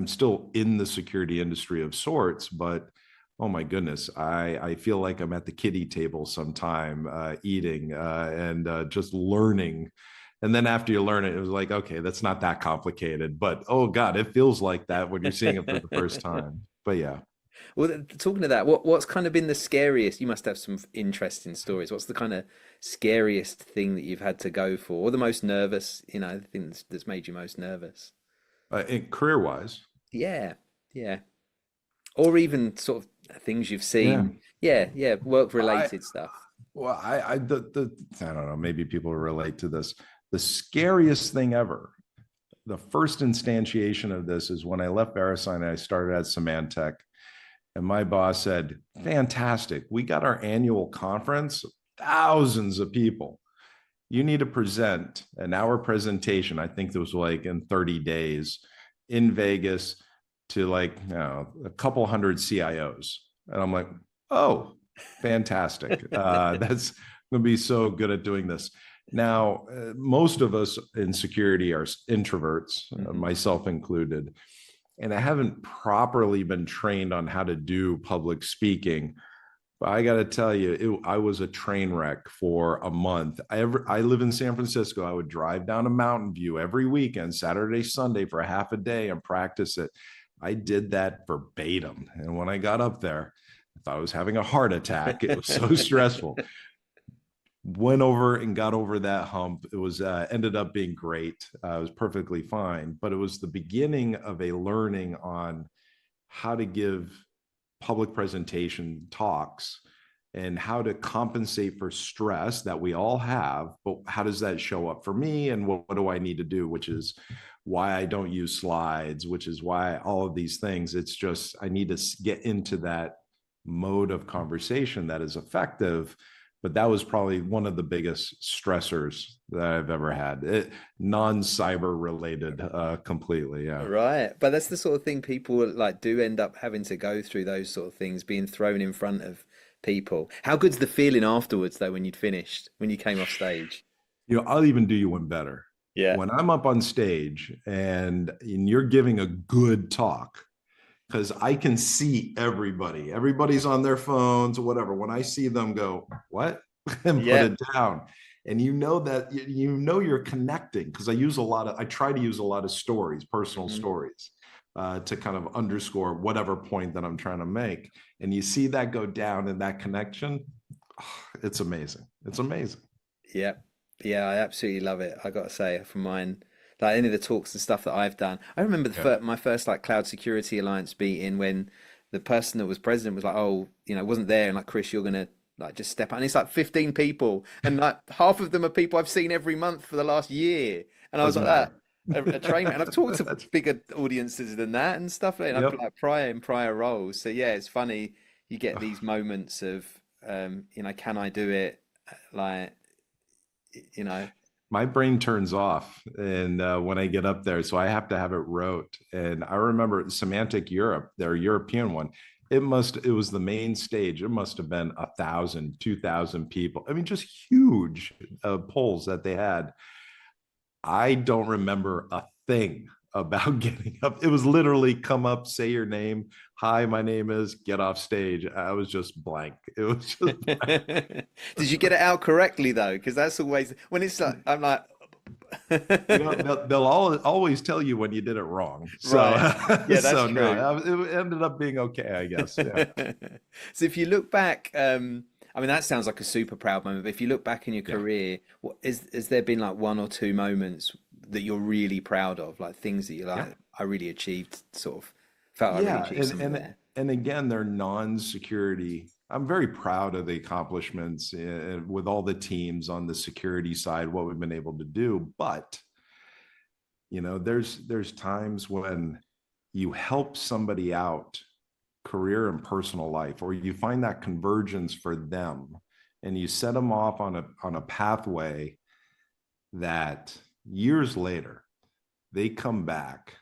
still in the security industry of sorts, but Oh my goodness. I feel like I'm at the kiddie table sometime, eating, and just learning. And then after you learn it, it was like, okay, that's not that complicated. But oh God, it feels like that when you're seeing it for the first time. But yeah. Well, talking of that, what's kind of been the scariest? You must have some interesting stories. What's the kind of scariest thing that you've had to go for, or the most nervous? The thing that's made you most nervous? Career wise. Yeah, yeah. Or even sort of things you've Yeah. seen. Yeah, yeah, work I, related stuff. well, I don't know, maybe people relate to this. The scariest thing ever, the first instantiation of this is when I left Verisign and I started at Symantec. And my boss said, fantastic. We got our annual conference, thousands of people. You need to present an hour presentation. I think it was like in 30 days in Vegas to like, a couple hundred CIOs. And I'm like, oh, fantastic. That's going to be so good at doing this. Now, most of us in security are introverts, myself included, and I haven't properly been trained on how to do public speaking. But I got to tell you, I was a train wreck for a month. I live in San Francisco. I would drive down to Mountain View every weekend, Saturday, Sunday, for a half a day and practice it. I did that verbatim. And when I got up there, I thought I was having a heart attack. It was so stressful. Went over and got over that hump. It was ended up being great. It was perfectly fine, but it was the beginning of a learning on how to give public presentation talks and how to compensate for stress that we all have, but how does that show up for me, and what do I need to do, which is why I don't use slides, which is why all of these things. It's just I need to get into that mode of conversation that is effective. But that was probably one of the biggest stressors that I've ever had. Non-cyber related, completely. Yeah. Right. But that's the sort of thing people like do end up having to go through, those sort of things, being thrown in front of people. How good's the feeling afterwards though when you'd finished, when you came off stage? I'll even do you one better. Yeah. When I'm up on stage and you're giving a good talk, because I can see everybody. Everybody's on their phones or whatever. When I see them go, what? And put Yeah. it down. And that you're connecting, because I try to use a lot of stories, personal Mhm. stories, to kind of underscore whatever point that I'm trying to make. And you see that go down and that connection, it's amazing. It's amazing. Yeah. Yeah, I absolutely love it. I got to say, from mine, like any of the talks and stuff that I've done, I remember Yeah. my first like Cloud Security Alliance meeting when the person that was president was like, "Oh, wasn't there," and like, "Chris, you're gonna like just step out." And it's like 15 people, and like half of them are people I've seen every month for the last year, and I was Doesn't like matter. that. A train, and I've talked to That's, bigger audiences than that and stuff like that, yep. like prior roles. So yeah, it's funny you get these moments of, can I do it? Like, you know. My brain turns off and when I get up there, so I have to have it wrote. And I remember Semantic Europe, their European one, it was the main stage. It must have been 1,000, 2,000 people. I mean, just huge polls that they had. I don't remember a thing about getting up. It was literally come up, say your name. Hi, my name is, get off stage. I was just blank. It was just Did you get it out correctly though? Because that's always when it's like I'm like, they'll always tell you when you did it wrong. So, right. Yeah, that's so true. no, it ended up being okay, I guess. Yeah. So if you look back, I mean that sounds like a super proud moment, but if you look back in your Yeah. career, what is there been like one or two moments that you're really proud of, like things that you're Yeah. like, I really achieved, sort of felt I really Yeah. achieved something there. And again, they're non-security. I'm very proud of the accomplishments with all the teams on the security side, what we've been able to do. But, there's times when you help somebody out, career and personal life, or you find that convergence for them and you set them off on a pathway that years later they come back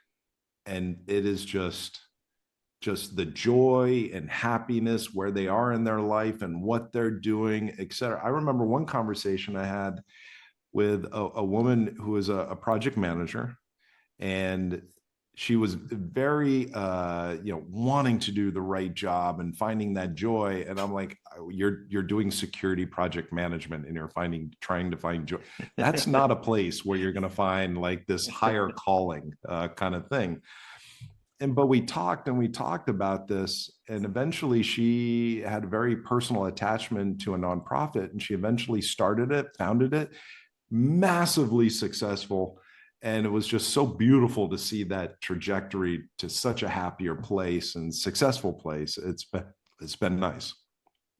and it is just the joy and happiness where they are in their life and what they're doing, etc. I remember one conversation I had with a woman who was a project manager, and she was very wanting to do the right job and finding that joy. And I'm like, you're doing security project management and you're trying to find joy. That's not a place where you're going to find like this higher calling kind of thing. But we talked about this, and eventually she had a very personal attachment to a nonprofit, and she eventually founded it, massively successful. And it was just so beautiful to see that trajectory to such a happier place and successful place. It's been nice.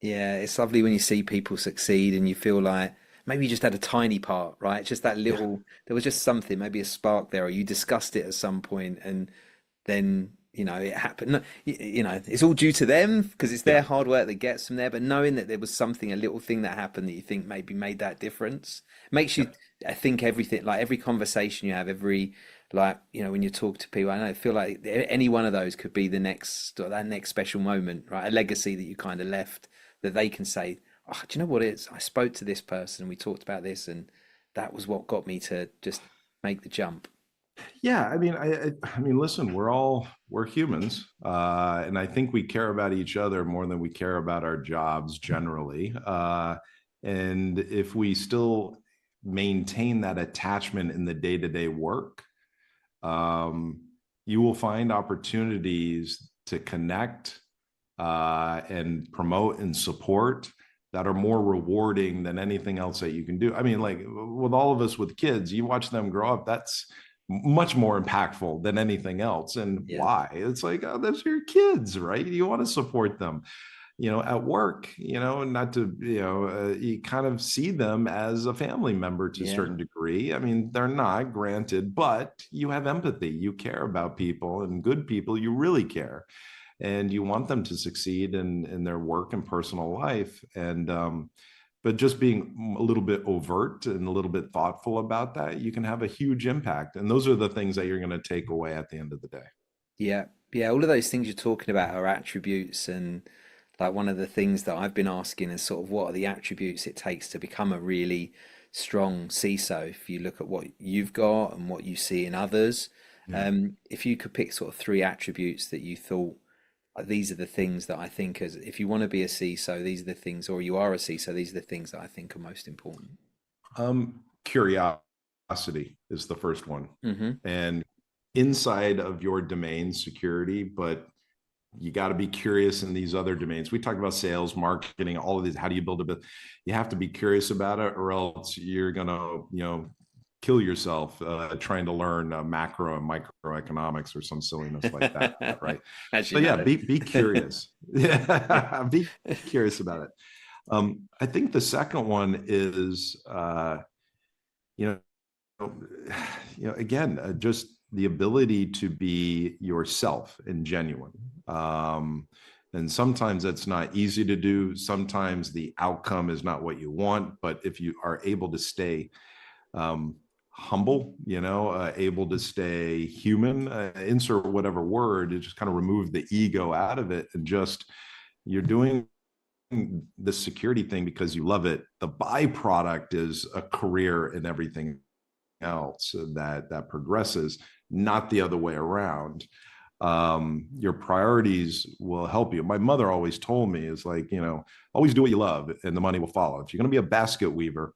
Yeah, it's lovely when you see people succeed and you feel like maybe you just had a tiny part, right? Just that Yeah. little, there was just something, maybe a spark there, or you discussed it at some point and then, it happened. No, it's all due to them because it's Yeah. their hard work that gets them there. But knowing that there was something, a little thing that happened that you think maybe made that difference makes you, Yep. I think everything, like every conversation you have, like, when you talk to people, I feel like any one of those could be the next, or that next special moment, right? A legacy that you kind of left that they can say, oh, do you know what it is? I spoke to this person, we talked about this, and that was what got me to just make the jump. Yeah, I mean, listen, we're humans, and I think we care about each other more than we care about our jobs generally. And if we still maintain that attachment in the day-to-day work, um, you will find opportunities to connect and promote and support that are more rewarding than anything else that you can do. I mean, like with all of us with kids, you watch them grow up, that's much more impactful than anything else. And Yeah. why? It's like, oh, those are your kids, right? You want to support them, at work, not to, you kind of see them as a family member to a Yeah. certain degree. I mean, they're not, granted, but you have empathy, you care about people, and good people, you really care, and you want them to succeed in their work and personal life. And but just being a little bit overt and a little bit thoughtful about that, you can have a huge impact. And those are the things that you're going to take away at the end of the day. Yeah. Yeah. All of those things you're talking about are attributes. And like one of the things that I've been asking is sort of what are the attributes it takes to become a really strong CISO? If you look at what you've got and what you see in others, Yeah. if you could pick sort of three attributes that you thought these are the things that I think as if you want to be a CISO, these are the things, or you are a CISO, these are the things that I think are most important. Curiosity is the first one. Hmm. And inside of your domain, security, but you got to be curious in these other domains. We talked about sales, marketing, all of these. How do you build a business? You have to be curious about it, or else you're gonna, kill yourself trying to learn macro and microeconomics or some silliness like that, right? As So you yeah, know. be curious. Yeah, be curious about it. I think the second one is, you know, again, just the ability to be yourself and genuine. Um, and sometimes that's not easy to do. Sometimes the outcome is not what you want. But if you are able to stay um, humble, able to stay human, insert whatever word, to just kind of remove the ego out of it, and just you're doing the security thing because you love it. The byproduct is a career and everything else that progresses, not the other way around. Your priorities will help you. My mother always told me is like, always do what you love and the money will follow. If you're going to be a basket weaver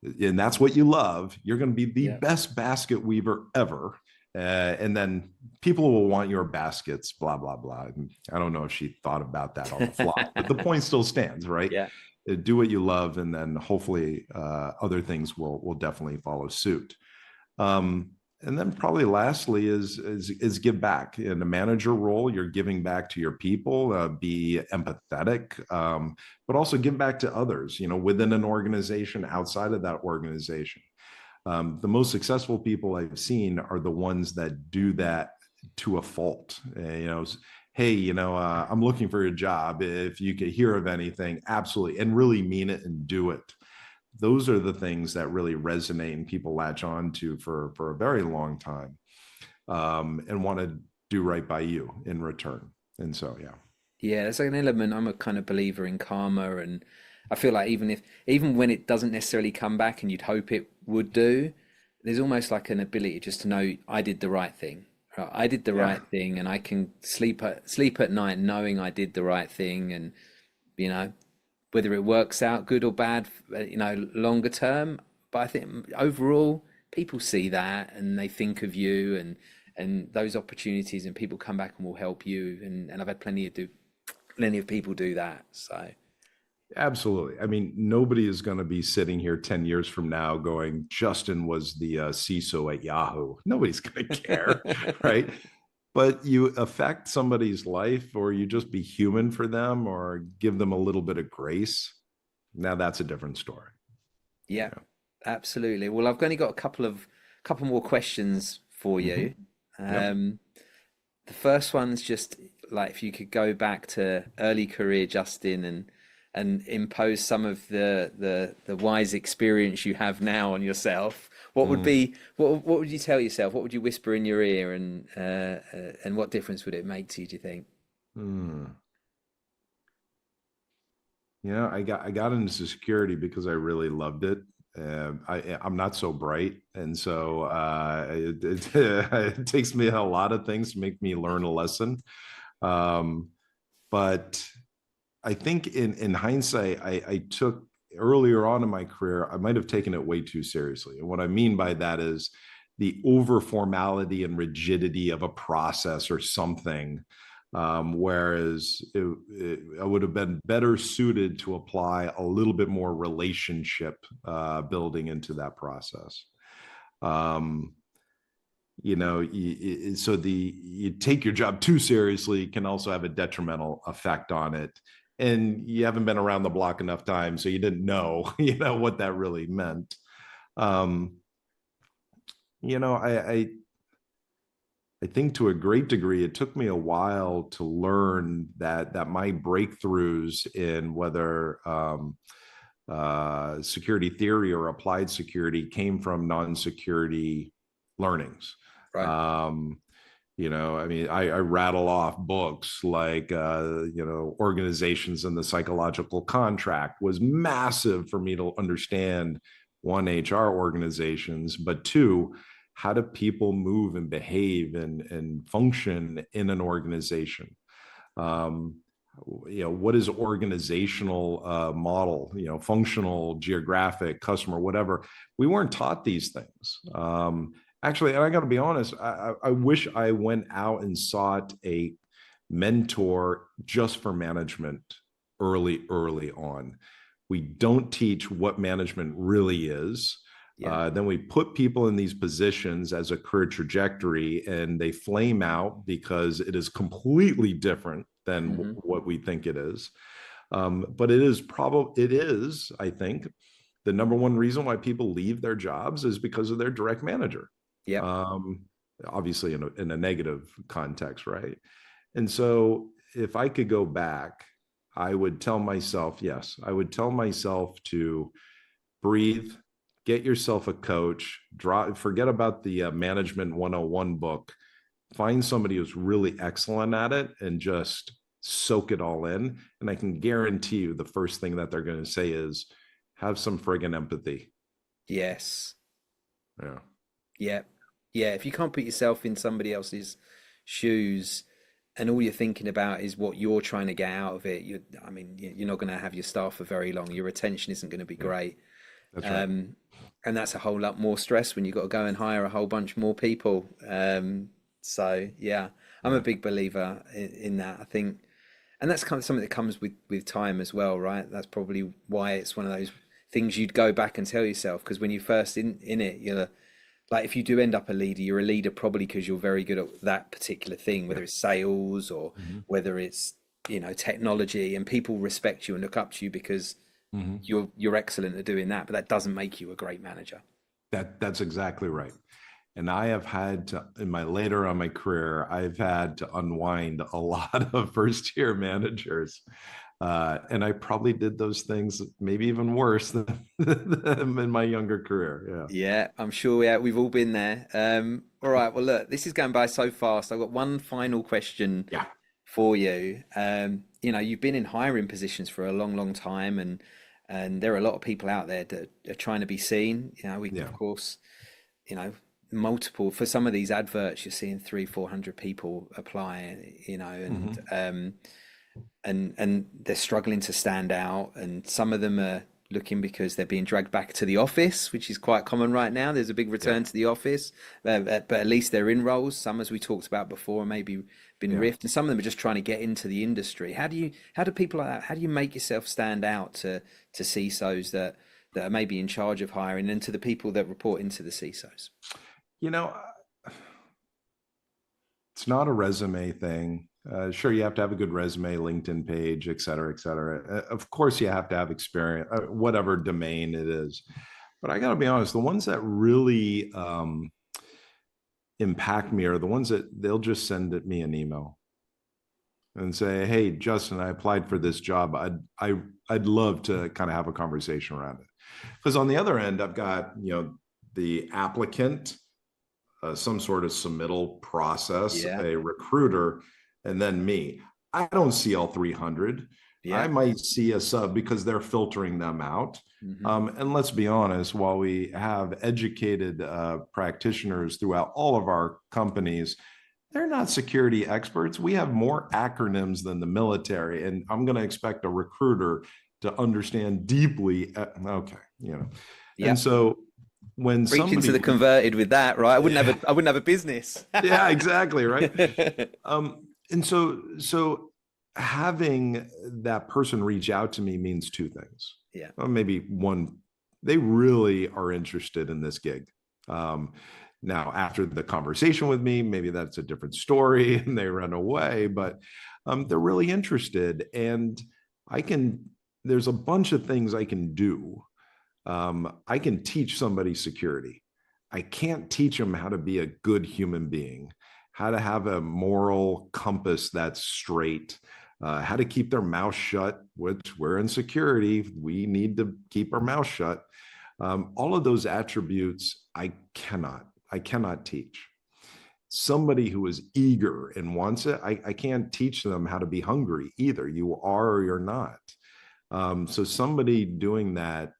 and that's what you love, you're going to be the Yeah. best basket weaver ever. And then people will want your baskets, blah, blah, blah. And I don't know if she thought about that on the fly, but the point still stands, right? Yeah. Do what you love, and then hopefully other things will definitely follow suit. And then probably lastly is give back. In a manager role, you're giving back to your people, be empathetic, but also give back to others, within an organization, outside of that organization. The most successful people I've seen are the ones that do that to a fault. Hey, I'm looking for a job. If you could hear of anything, absolutely, and really mean it and do it. Those are the things that really resonate and people latch on to for a very long time, and want to do right by you in return. And so, yeah. Yeah, there's like an element. I'm a kind of believer in karma, and I feel like even when it doesn't necessarily come back and you'd hope it would do, there's almost like an ability just to know I did the right thing, I did the Yeah. right thing, and I can sleep at night knowing I did the right thing, and you know, whether it works out good or bad, longer term. But I think overall, people see that and they think of you and those opportunities, and people come back and will help you. And I've had plenty of people do that. So Absolutely. I mean, nobody is going to be sitting here 10 years from now going, Justin was the CISO at Yahoo. Nobody's going to care, right? But you affect somebody's life, or you just be human for them, or give them a little bit of grace. Now that's a different story. yeah, absolutely. Well, I've only got a couple more questions for you. Yep. The first one's just like if you could go back to early career Justin and impose some of the wise experience you have now on yourself, what would be what would you tell yourself? What would you whisper in your ear, and what difference would it make to you, do you think? Mm. I got into security because I really loved it. I'm not so bright, and so it takes me a lot of things to make me learn a lesson. But I think in hindsight, I took earlier on in my career, I might have taken it way too seriously. And what I mean by that is the over formality and rigidity of a process or something. Whereas I would have been better suited to apply a little bit more relationship building into that process. Um, so you take your job too seriously can also have a detrimental effect on it. And you haven't been around the block enough time, so you didn't know, what that really meant. Um, I think to a great degree, it took me a while to learn that my breakthroughs in whether security theory or applied security came from non-security learnings. Right. I mean, I rattle off books like, Organizations and the Psychological Contract was massive for me to understand, one, HR organizations, but two, how do people move and behave and function in an organization? What is organizational model, functional, geographic, customer, whatever. We weren't taught these things. Actually, and I got to be honest, I wish I went out and sought a mentor just for management early on. We don't teach what management really is. Yeah. Then we put people in these positions as a career trajectory, and they flame out because it is completely different than what we think it is. But it is, I think, the number one reason why people leave their jobs is because of their direct manager. Yeah. Obviously in a negative context, right? And so if I could go back, I would tell myself to breathe, get yourself a coach, forget about the Management 101 book, find somebody who's really excellent at it and just soak it all in. And I can guarantee you the first thing that they're going to say is, have some friggin' empathy. Yes. Yeah. Yeah. Yeah. If you can't put yourself in somebody else's shoes and all you're thinking about is what you're trying to get out of it, you're not going to have your staff for very long. Your retention isn't going to be great. That's right. And that's a whole lot more stress when you've got to go and hire a whole bunch more people. So yeah, I'm a big believer in that. I think, and that's kind of something that comes with time as well, right? That's probably why it's one of those things you'd go back and tell yourself, because when you're first in it, you're like, if you do end up a leader, you're a leader probably because you're very good at that particular thing, whether it's sales or whether it's technology, and people respect you and look up to you because you're excellent at doing that. But that doesn't make you a great manager. That's exactly right. And I have had to, in my later on my career, I've had to unwind a lot of first year managers. And I probably did those things maybe even worse than in my younger career. Yeah, I'm sure we've all been there. All right, well, look, this is going by so fast. I've got one final question Yeah. for you. You've been in hiring positions for a long time, and there are a lot of people out there that are trying to be seen. Of course, multiple, for some of these adverts, you're seeing 300-400 people apply, you know, and they're struggling to stand out, and some of them are looking because they're being dragged back to the office, which is quite common right now. There's a big return to the office, but at least they're in roles. Some, as we talked about before, maybe been riffed, and some of them are just trying to get into the industry. How do people like that, how do you make yourself stand out to CISOs that are maybe in charge of hiring, and to the people that report into the CISOs? You know, it's not a resume thing. Sure, you have to have a good resume, LinkedIn page, et cetera, et cetera. Of course, you have to have experience, whatever domain it is. But I got to be honest, the ones that really impact me are the ones that they'll just send me an email and say, "Hey, Justin, I applied for this job. I'd love to kind of have a conversation around it." Because on the other end, I've got, you know, the applicant, some sort of submittal process, a recruiter, and then me. I don't see all 300. I might see a sub because they're filtering them out. And let's be honest, while we have educated practitioners throughout all of our companies, they're not security experts. We have more acronyms than the military, and I'm going to expect a recruiter to understand deeply. Okay, you know, and so when somebody preaching to the converted with that, right? I wouldn't have a business. Yeah, exactly, right. And so having that person reach out to me means two things. Well, maybe one, they really are interested in this gig. Now, after the conversation with me, maybe that's a different story and they run away, but they're really interested. And there's a bunch of things I can do. I can teach somebody security. I can't teach them how to be a good human being, how to have a moral compass that's straight, how to keep their mouth shut, which we're in security. We need to keep our mouth shut. All of those attributes, I cannot teach. Somebody who is eager and wants it, I can't teach them how to be hungry either. You are or you're not. So somebody doing that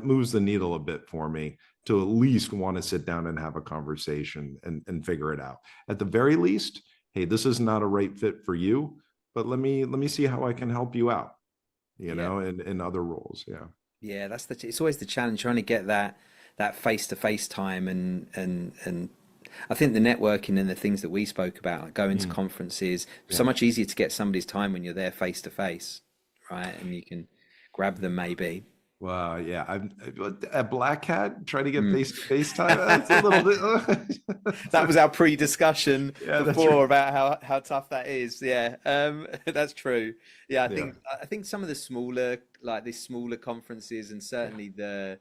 moves the needle a bit for me to at least want to sit down and have a conversation and figure it out. At the very least, hey, this is not a right fit for you, but let me see how I can help you out, you know, in other roles. Yeah, it's always the challenge, trying to get that face-to-face time, and I think the networking and the things that we spoke about, like going to conferences, so much easier to get somebody's time when you're there face-to-face, right? And you can grab them maybe. Wow, yeah. I'm a Black Hat trying to get face-to-face time. That's a little bit. That was our pre-discussion before about how tough that is. Yeah, that's true. Yeah, I think some of the smaller conferences, and certainly the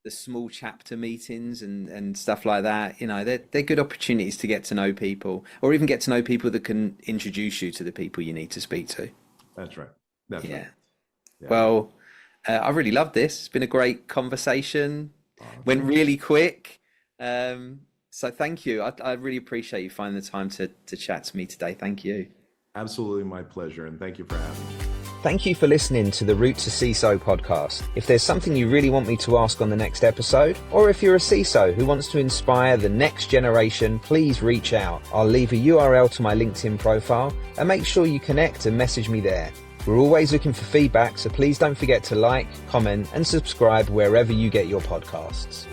small chapter meetings and stuff like that, you know, they're good opportunities to get to know people, or even get to know people that can introduce you to the people you need to speak to. That's right. That's right. Yeah. Well, I really loved this. It's been a great conversation. Went really quick. So thank you. I really appreciate you finding the time to chat to me today. Thank you. Absolutely my pleasure. And thank you for having me. Thank you for listening to the Route to CISO podcast. If there's something you really want me to ask on the next episode, or if you're a CISO who wants to inspire the next generation, please reach out. I'll leave a URL to my LinkedIn profile, and make sure you connect and message me there. We're always looking for feedback, so please don't forget to like, comment, and subscribe wherever you get your podcasts.